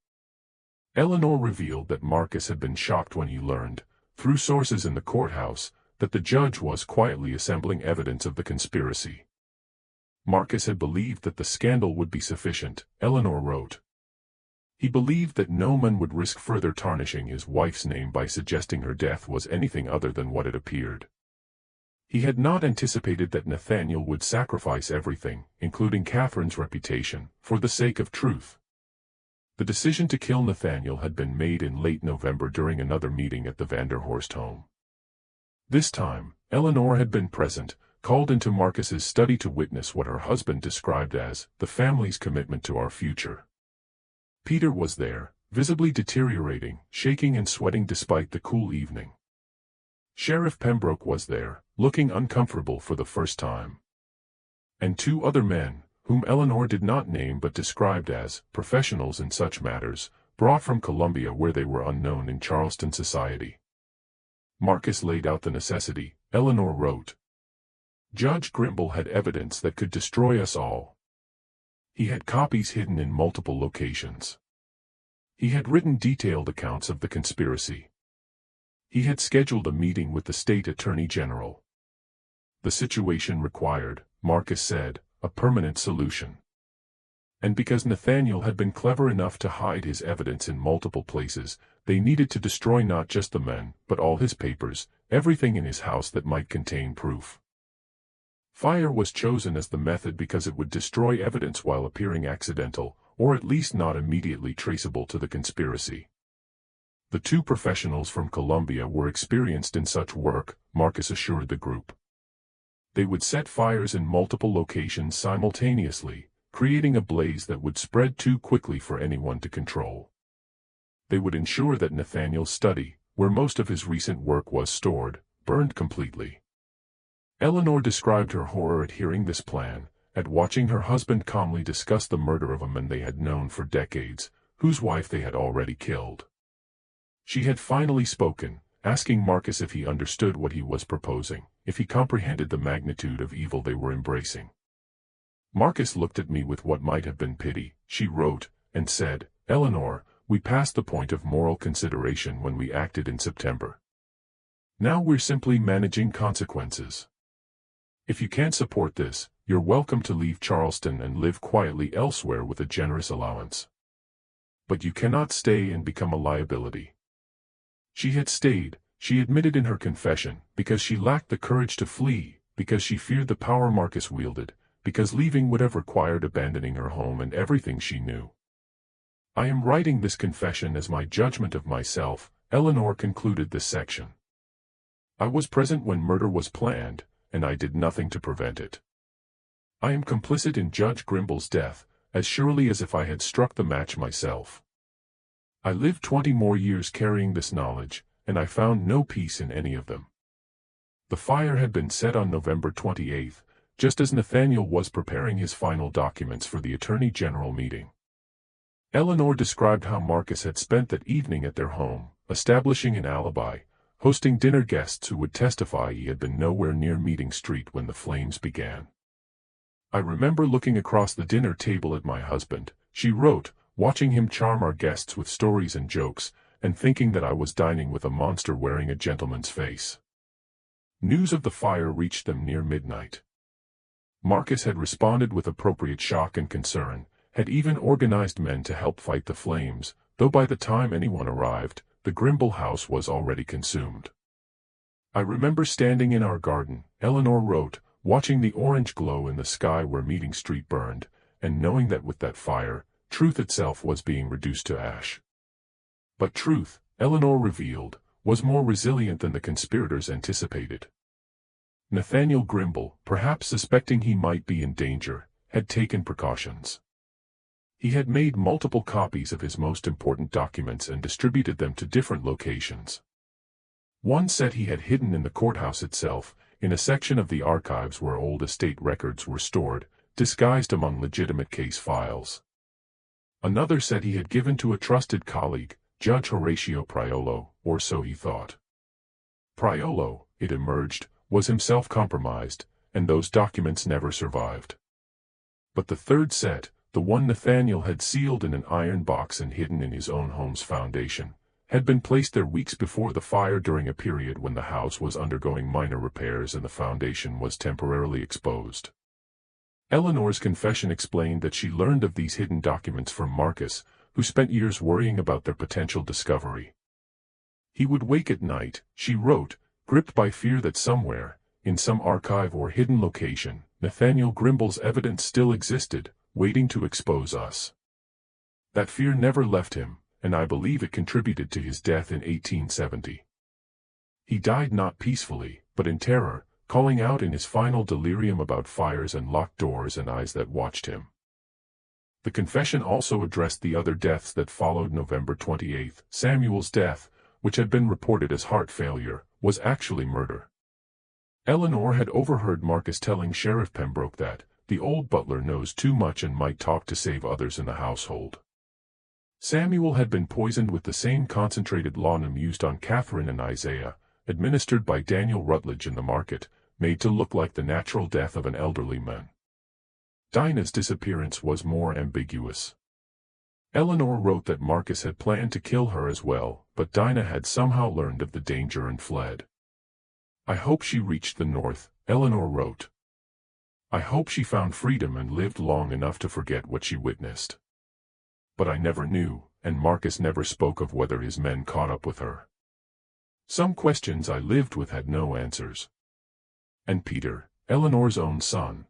Eleanor revealed that Marcus had been shocked when he learned, through sources in the courthouse, that the judge was quietly assembling evidence of the conspiracy. Marcus had believed that the scandal would be sufficient, Eleanor wrote. He believed that no man would risk further tarnishing his wife's name by suggesting her death was anything other than what it appeared. He had not anticipated that Nathaniel would sacrifice everything, including Catherine's reputation, for the sake of truth. The decision to kill Nathaniel had been made in late November during another meeting at the Vanderhorst home. This time, Eleanor had been present, called into Marcus's study to witness what her husband described as the family's commitment to our future. Peter was there, visibly deteriorating, shaking and sweating despite the cool evening. Sheriff Pembroke was there, looking uncomfortable for the first time. And two other men, whom Eleanor did not name but described as professionals in such matters, brought from Columbia where they were unknown in Charleston society. Marcus laid out the necessity, Eleanor wrote. Judge Grimble had evidence that could destroy us all. He had copies hidden in multiple locations. He had written detailed accounts of the conspiracy. He had scheduled a meeting with the state attorney general. The situation required, Marcus said, a permanent solution. And because Nathaniel had been clever enough to hide his evidence in multiple places, they needed to destroy not just the men, but all his papers, everything in his house that might contain proof. Fire was chosen as the method because it would destroy evidence while appearing accidental, or at least not immediately traceable to the conspiracy. The two professionals from Columbia were experienced in such work, Marcus assured the group. They would set fires in multiple locations simultaneously, creating a blaze that would spread too quickly for anyone to control. They would ensure that Nathaniel's study, where most of his recent work was stored, burned completely. Eleanor described her horror at hearing this plan, at watching her husband calmly discuss the murder of a man they had known for decades, whose wife they had already killed. She had finally spoken, asking Marcus if he understood what he was proposing, if he comprehended the magnitude of evil they were embracing. Marcus looked at me with what might have been pity, she wrote, and said, Eleanor, we passed the point of moral consideration when we acted in September. Now we're simply managing consequences. If you can't support this, you're welcome to leave Charleston and live quietly elsewhere with a generous allowance. But you cannot stay and become a liability. She had stayed, she admitted in her confession, because she lacked the courage to flee, because she feared the power Marcus wielded, because leaving would have required abandoning her home and everything she knew. I am writing this confession as my judgment of myself, Eleanor concluded this section. I was present when murder was planned, and I did nothing to prevent it. I am complicit in Judge Grimble's death, as surely as if I had struck the match myself. I lived 20 more years carrying this knowledge, and I found no peace in any of them. The fire had been set on November 28th, just as Nathaniel was preparing his final documents for the Attorney General meeting. Eleanor described how Marcus had spent that evening at their home, establishing an alibi, hosting dinner guests who would testify he had been nowhere near Meeting Street when the flames began. I remember looking across the dinner table at my husband, she wrote, watching him charm our guests with stories and jokes, and thinking that I was dining with a monster wearing a gentleman's face. News of the fire reached them near midnight. Marcus had responded with appropriate shock and concern, had even organized men to help fight the flames, though by the time anyone arrived, the Grimble house was already consumed. I remember standing in our garden, Eleanor wrote, watching the orange glow in the sky where Meeting Street burned, and knowing that with that fire, truth itself was being reduced to ash. But truth, Eleanor revealed, was more resilient than the conspirators anticipated. Nathaniel Grimble, perhaps suspecting he might be in danger, had taken precautions. He had made multiple copies of his most important documents and distributed them to different locations. One set he had hidden in the courthouse itself, in a section of the archives where old estate records were stored, disguised among legitimate case files. Another set he had given to a trusted colleague, Judge Horatio Priolo, or so he thought. Priolo, it emerged, was himself compromised, and those documents never survived. But the third set, the one Nathaniel had sealed in an iron box and hidden in his own home's foundation, had been placed there weeks before the fire during a period when the house was undergoing minor repairs and the foundation was temporarily exposed. Eleanor's confession explained that she learned of these hidden documents from Marcus, who spent years worrying about their potential discovery. He would wake at night, she wrote, gripped by fear that somewhere, in some archive or hidden location, Nathaniel Grimble's evidence still existed, waiting to expose us. That fear never left him, and I believe it contributed to his death in 1870. He died not peacefully, but in terror, calling out in his final delirium about fires and locked doors and eyes that watched him. The confession also addressed the other deaths that followed November 28. Samuel's death, which had been reported as heart failure, was actually murder. Eleanor had overheard Marcus telling Sheriff Pembroke that, the old butler knows too much and might talk to save others in the household. Samuel had been poisoned with the same concentrated laudanum used on Catherine and Isaiah, administered by Daniel Rutledge in the market, made to look like the natural death of an elderly man. Dinah's disappearance was more ambiguous. Eleanor wrote that Marcus had planned to kill her as well, but Dinah had somehow learned of the danger and fled. I hope she reached the north, Eleanor wrote. I hope she found freedom and lived long enough to forget what she witnessed. But I never knew, and Marcus never spoke of whether his men caught up with her. Some questions I lived with had no answers. And Peter, Eleanor's own son.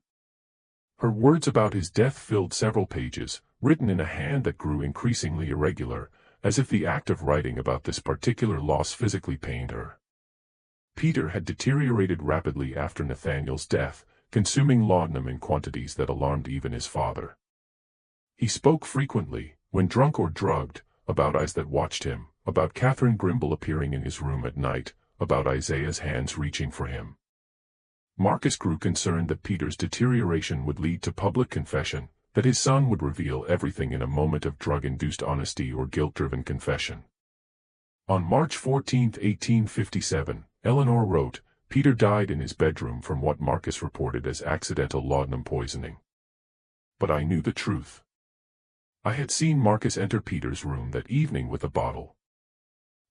Her words about his death filled several pages, written in a hand that grew increasingly irregular, as if the act of writing about this particular loss physically pained her. Peter had deteriorated rapidly after Nathaniel's death, consuming laudanum in quantities that alarmed even his father. He spoke frequently, when drunk or drugged, about eyes that watched him, about Catherine Grimble appearing in his room at night, about Isaiah's hands reaching for him. Marcus grew concerned that Peter's deterioration would lead to public confession, that his son would reveal everything in a moment of drug-induced honesty or guilt-driven confession. On March 14, 1857, Eleanor wrote, Peter died in his bedroom from what Marcus reported as accidental laudanum poisoning. But I knew the truth. I had seen Marcus enter Peter's room that evening with a bottle.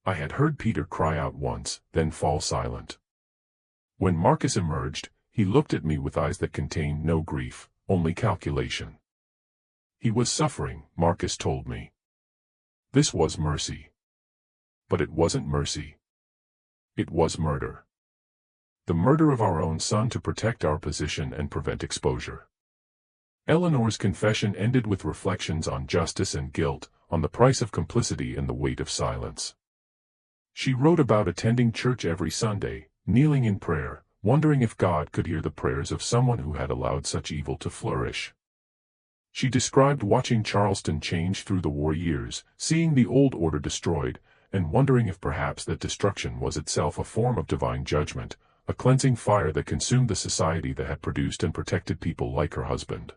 I had heard Peter cry out once, then fall silent. When Marcus emerged, he looked at me with eyes that contained no grief, only calculation. He was suffering, Marcus told me. This was mercy. But it wasn't mercy. It was murder. The murder of our own son to protect our position and prevent exposure. Eleanor's confession ended with reflections on justice and guilt, on the price of complicity and the weight of silence. She wrote about attending church every Sunday, kneeling in prayer, wondering if God could hear the prayers of someone who had allowed such evil to flourish. She described watching Charleston change through the war years, seeing the old order destroyed, and wondering if perhaps that destruction was itself a form of divine judgment, a cleansing fire that consumed the society that had produced and protected people like her husband.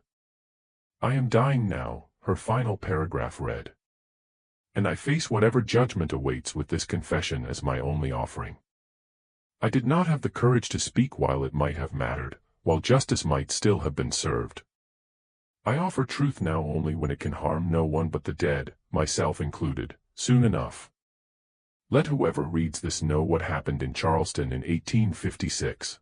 I am dying now, her final paragraph read. And I face whatever judgment awaits with this confession as my only offering. I did not have the courage to speak while it might have mattered, while justice might still have been served. I offer truth now only when it can harm no one but the dead, myself included, soon enough. Let whoever reads this know what happened in Charleston in 1856.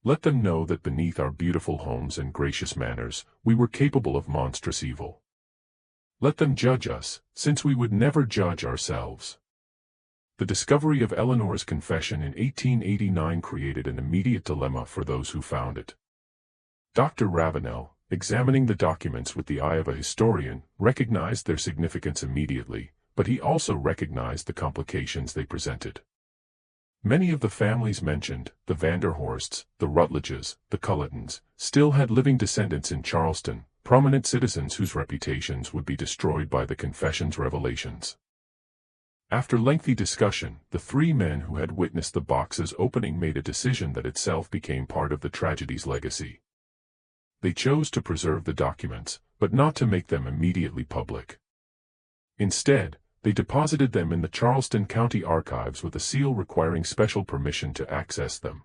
Let them know that beneath our beautiful homes and gracious manners, we were capable of monstrous evil. Let them judge us, since we would never judge ourselves. The discovery of Eleanor's confession in 1889 created an immediate dilemma for those who found it. Dr. Ravenel, examining the documents with the eye of a historian, recognized their significance immediately, but he also recognized the complications they presented. Many of the families mentioned, the Vanderhorsts, the Rutledges, the Culletons, still had living descendants in Charleston, prominent citizens whose reputations would be destroyed by the confession's revelations. After lengthy discussion, the three men who had witnessed the box's opening made a decision that itself became part of the tragedy's legacy. They chose to preserve the documents, but not to make them immediately public. Instead, they deposited them in the Charleston County Archives with a seal requiring special permission to access them.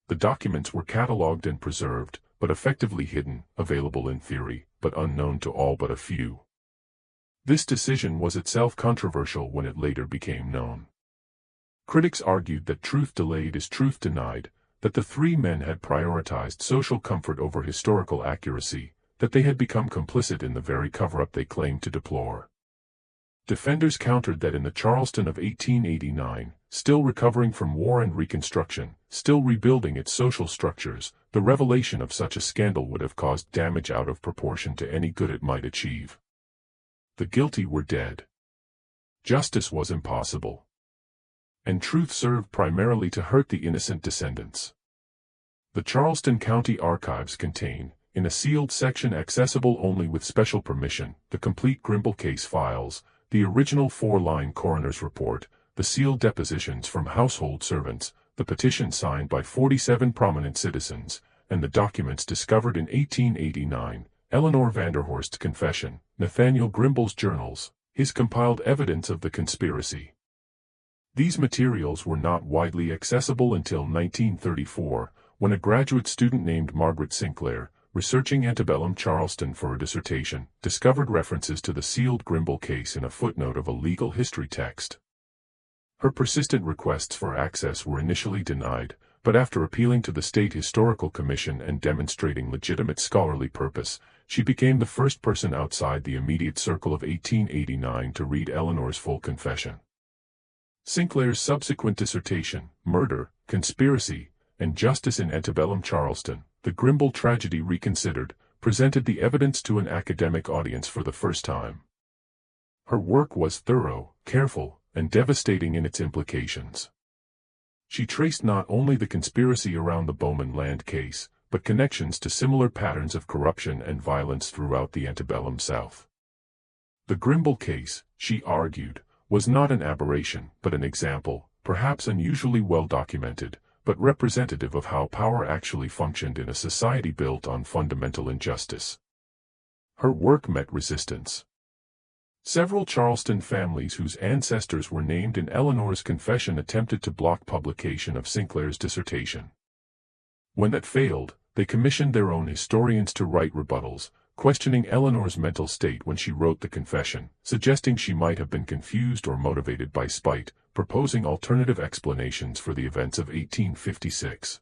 The documents were cataloged and preserved, but effectively hidden, available in theory, but unknown to all but a few. This decision was itself controversial when it later became known. Critics argued that truth delayed is truth denied, that the three men had prioritized social comfort over historical accuracy, that they had become complicit in the very cover-up they claimed to deplore. Defenders countered that in the Charleston of 1889, still recovering from war and Reconstruction, still rebuilding its social structures, the revelation of such a scandal would have caused damage out of proportion to any good it might achieve. The guilty were dead. Justice was impossible. And truth served primarily to hurt the innocent descendants. The Charleston County Archives contain, in a sealed section accessible only with special permission, the complete Grimble case files, the original 4-line coroner's report, the sealed depositions from household servants, the petition signed by 47 prominent citizens, and the documents discovered in 1889, Eleanor Vanderhorst's confession, Nathaniel Grimble's journals, his compiled evidence of the conspiracy. These materials were not widely accessible until 1934, when a graduate student named Margaret Sinclair, researching antebellum Charleston for a dissertation, discovered references to the sealed Grimble case in a footnote of a legal history text. Her persistent requests for access were initially denied, but after appealing to the State Historical Commission and demonstrating legitimate scholarly purpose, she became the first person outside the immediate circle of 1889 to read Eleanor's full confession. Sinclair's subsequent dissertation, Murder, Conspiracy, and Justice in Antebellum Charleston, The Grimble Tragedy Reconsidered, presented the evidence to an academic audience for the first time. Her work was thorough, careful, and devastating in its implications. She traced not only the conspiracy around the Bowman land case, but connections to similar patterns of corruption and violence throughout the antebellum South. The Grimble case, she argued, was not an aberration, but an example, perhaps unusually well documented, but representative of how power actually functioned in a society built on fundamental injustice. Her work met resistance. Several Charleston families whose ancestors were named in Eleanor's confession attempted to block publication of Sinclair's dissertation. When that failed, they commissioned their own historians to write rebuttals, questioning Eleanor's mental state when she wrote the confession, suggesting she might have been confused or motivated by spite, proposing alternative explanations for the events of 1856.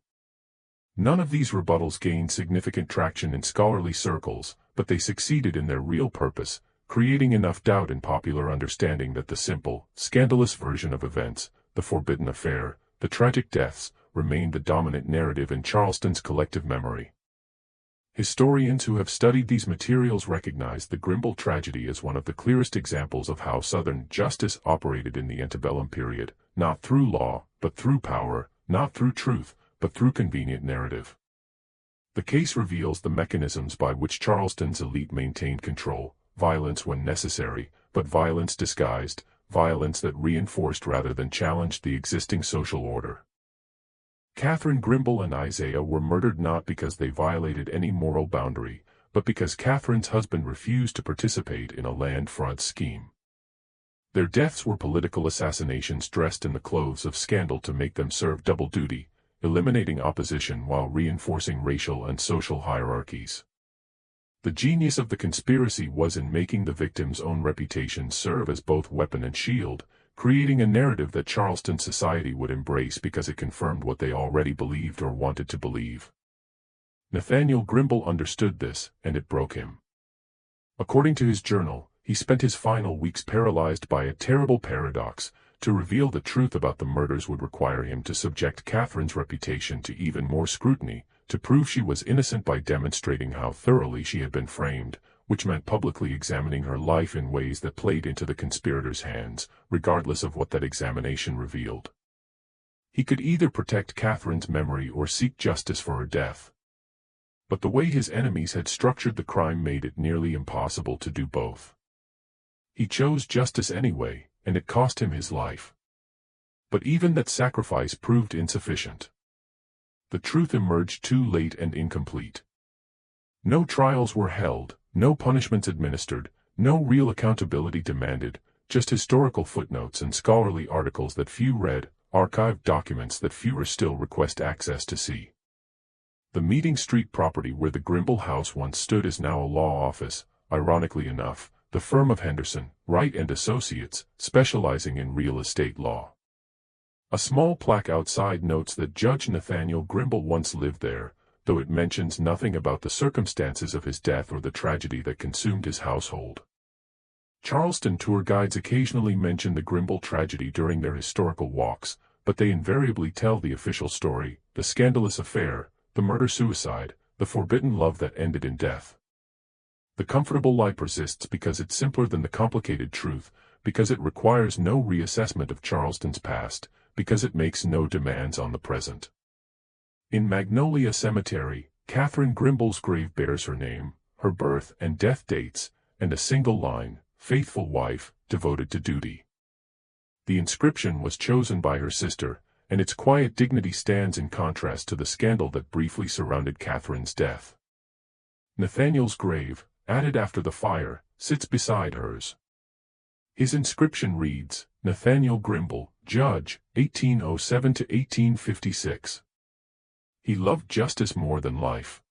None of these rebuttals gained significant traction in scholarly circles, but they succeeded in their real purpose, creating enough doubt in popular understanding that the simple, scandalous version of events, the forbidden affair, the tragic deaths, remained the dominant narrative in Charleston's collective memory. Historians who have studied these materials recognize the Grimble tragedy as one of the clearest examples of how Southern justice operated in the antebellum period, not through law, but through power, not through truth, but through convenient narrative. The case reveals the mechanisms by which Charleston's elite maintained control, violence when necessary, but violence disguised, violence that reinforced rather than challenged the existing social order. Catherine Grimble and Isaiah were murdered not because they violated any moral boundary, but because Catherine's husband refused to participate in a land fraud scheme. Their deaths were political assassinations dressed in the clothes of scandal to make them serve double duty, eliminating opposition while reinforcing racial and social hierarchies. The genius of the conspiracy was in making the victims' own reputations serve as both weapon and shield, creating a narrative that Charleston society would embrace because it confirmed what they already believed or wanted to believe. Nathaniel Grimble understood this, and it broke him. According to his journal, he spent his final weeks paralyzed by a terrible paradox. To reveal the truth about the murders would require him to subject Catherine's reputation to even more scrutiny, to prove she was innocent by demonstrating how thoroughly she had been framed, which meant publicly examining her life in ways that played into the conspirators' hands, regardless of what that examination revealed. He could either protect Catherine's memory or seek justice for her death. But the way his enemies had structured the crime made it nearly impossible to do both. He chose justice anyway, and it cost him his life. But even that sacrifice proved insufficient. The truth emerged too late and incomplete. No trials were held, no punishments administered, no real accountability demanded, just historical footnotes and scholarly articles that few read, archived documents that fewer still request access to see. The Meeting Street property where the Grimble house once stood is now a law office, ironically enough, the firm of Henderson, Wright and Associates, specializing in real estate law. A small plaque outside notes that Judge Nathaniel Grimble once lived there, though it mentions nothing about the circumstances of his death or the tragedy that consumed his household. Charleston tour guides occasionally mention the Grimble tragedy during their historical walks, but they invariably tell the official story, the scandalous affair, the murder-suicide, the forbidden love that ended in death. The comfortable lie persists because it's simpler than the complicated truth, because it requires no reassessment of Charleston's past, because it makes no demands on the present. In Magnolia Cemetery, Catherine Grimble's grave bears her name, her birth and death dates, and a single line, "Faithful wife, devoted to duty." The inscription was chosen by her sister, and its quiet dignity stands in contrast to the scandal that briefly surrounded Catherine's death. Nathaniel's grave, added after the fire, sits beside hers. His inscription reads, Nathaniel Grimble, Judge, 1807 to 1856. He loved justice more than life.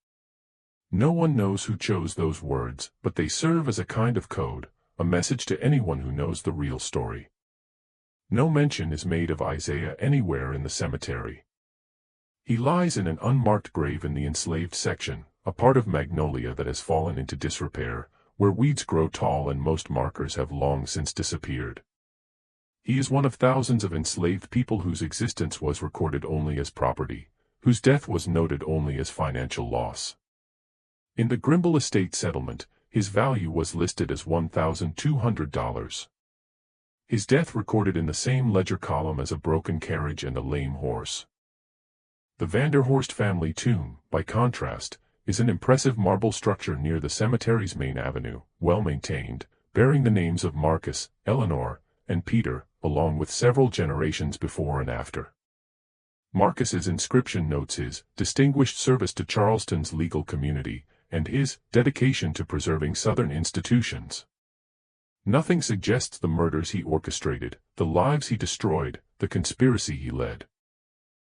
No one knows who chose those words, but they serve as a kind of code, a message to anyone who knows the real story. No mention is made of Isaiah anywhere in the cemetery. He lies in an unmarked grave in the Enslaved section, a part of Magnolia that has fallen into disrepair, where weeds grow tall and most markers have long since disappeared. He is one of thousands of enslaved people whose existence was recorded only as property, whose death was noted only as financial loss. In the Grimble estate settlement, his value was listed as $1,200. His death recorded in the same ledger column as a broken carriage and a lame horse. The Vanderhorst family tomb, by contrast, is an impressive marble structure near the cemetery's main avenue, well-maintained, bearing the names of Marcus, Eleanor, and Peter, along with several generations before and after. Marcus's inscription notes his distinguished service to Charleston's legal community, and his dedication to preserving Southern institutions. Nothing suggests the murders he orchestrated, the lives he destroyed, the conspiracy he led.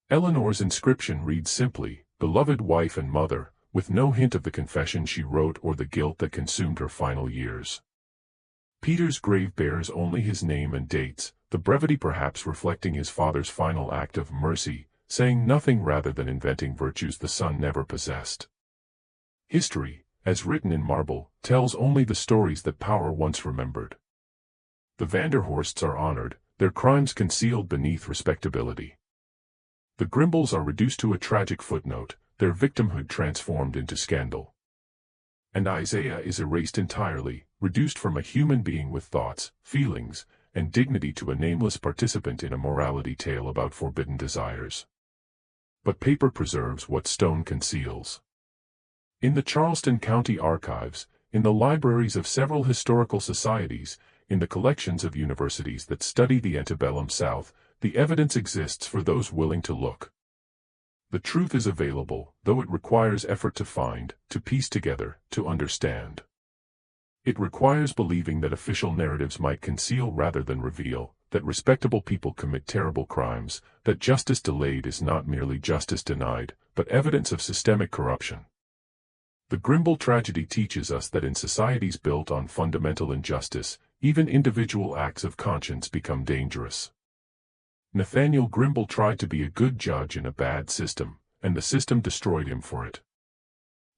Eleanor's inscription reads simply, beloved wife and mother, with no hint of the confession she wrote or the guilt that consumed her final years. Peter's grave bears only his name and dates, the brevity perhaps reflecting his father's final act of mercy, saying nothing rather than inventing virtues the son never possessed. History, as written in marble, tells only the stories that power once remembered. The Vanderhorsts are honored, their crimes concealed beneath respectability. The Grimbles are reduced to a tragic footnote, their victimhood transformed into scandal. And Isaiah is erased entirely, reduced from a human being with thoughts, feelings, and dignity to a nameless participant in a morality tale about forbidden desires. But paper preserves what stone conceals. In the Charleston County Archives, in the libraries of several historical societies, in the collections of universities that study the antebellum South, the evidence exists for those willing to look. The truth is available, though it requires effort to find, to piece together, to understand. It requires believing that official narratives might conceal rather than reveal, that respectable people commit terrible crimes, that justice delayed is not merely justice denied, but evidence of systemic corruption. The Grimble tragedy teaches us that in societies built on fundamental injustice, even individual acts of conscience become dangerous. Nathaniel Grimble tried to be a good judge in a bad system, and the system destroyed him for it.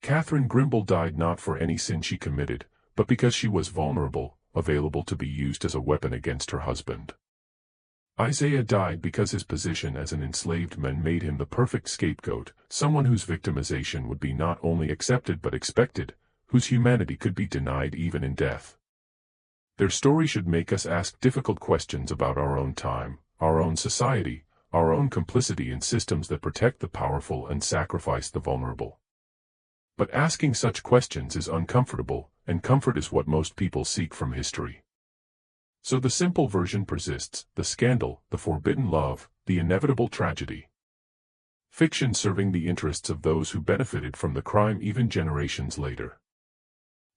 Catherine Grimble died not for any sin she committed, but because she was vulnerable, available to be used as a weapon against her husband. Isaiah died because his position as an enslaved man made him the perfect scapegoat, someone whose victimization would be not only accepted but expected, whose humanity could be denied even in death. Their story should make us ask difficult questions about our own time, our own society, our own complicity in systems that protect the powerful and sacrifice the vulnerable. But asking such questions is uncomfortable, and comfort is what most people seek from history. So the simple version persists: the scandal, the forbidden love, the inevitable tragedy. Fiction serving the interests of those who benefited from the crime even generations later.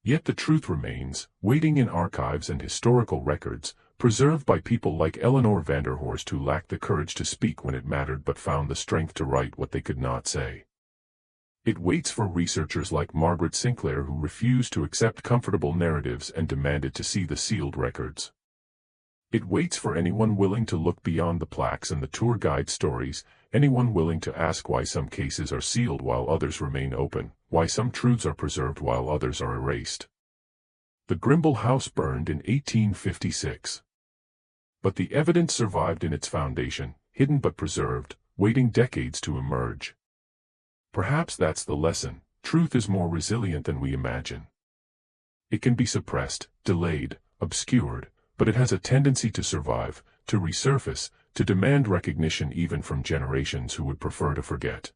Yet the truth remains, waiting in archives and historical records, preserved by people like Eleanor Vanderhorst, who lacked the courage to speak when it mattered but found the strength to write what they could not say. It waits for researchers like Margaret Sinclair, who refused to accept comfortable narratives and demanded to see the sealed records. It waits for anyone willing to look beyond the plaques and the tour guide stories, anyone willing to ask why some cases are sealed while others remain open, why some truths are preserved while others are erased. The Grimble house burned in 1856. But the evidence survived in its foundation, hidden but preserved, waiting decades to emerge. Perhaps that's the lesson: truth is more resilient than we imagine. It can be suppressed, delayed, obscured, but it has a tendency to survive, to resurface, to demand recognition even from generations who would prefer to forget.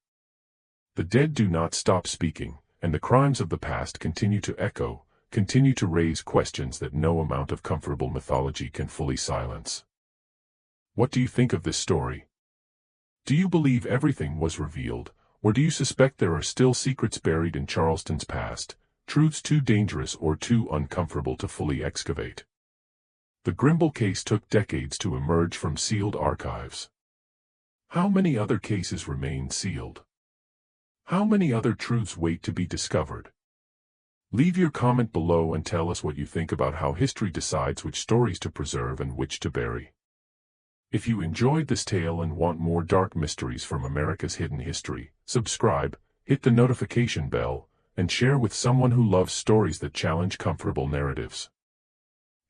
The dead do not stop speaking, and the crimes of the past continue to echo, continue to raise questions that no amount of comfortable mythology can fully silence. What do you think of this story? Do you believe everything was revealed, or do you suspect there are still secrets buried in Charleston's past, truths too dangerous or too uncomfortable to fully excavate? The Grimble case took decades to emerge from sealed archives. How many other cases remain sealed? How many other truths wait to be discovered? Leave your comment below and tell us what you think about how history decides which stories to preserve and which to bury. If you enjoyed this tale and want more dark mysteries from America's hidden history, subscribe, hit the notification bell, and share with someone who loves stories that challenge comfortable narratives.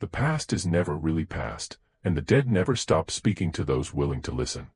The past is never really past, and the dead never stop speaking to those willing to listen.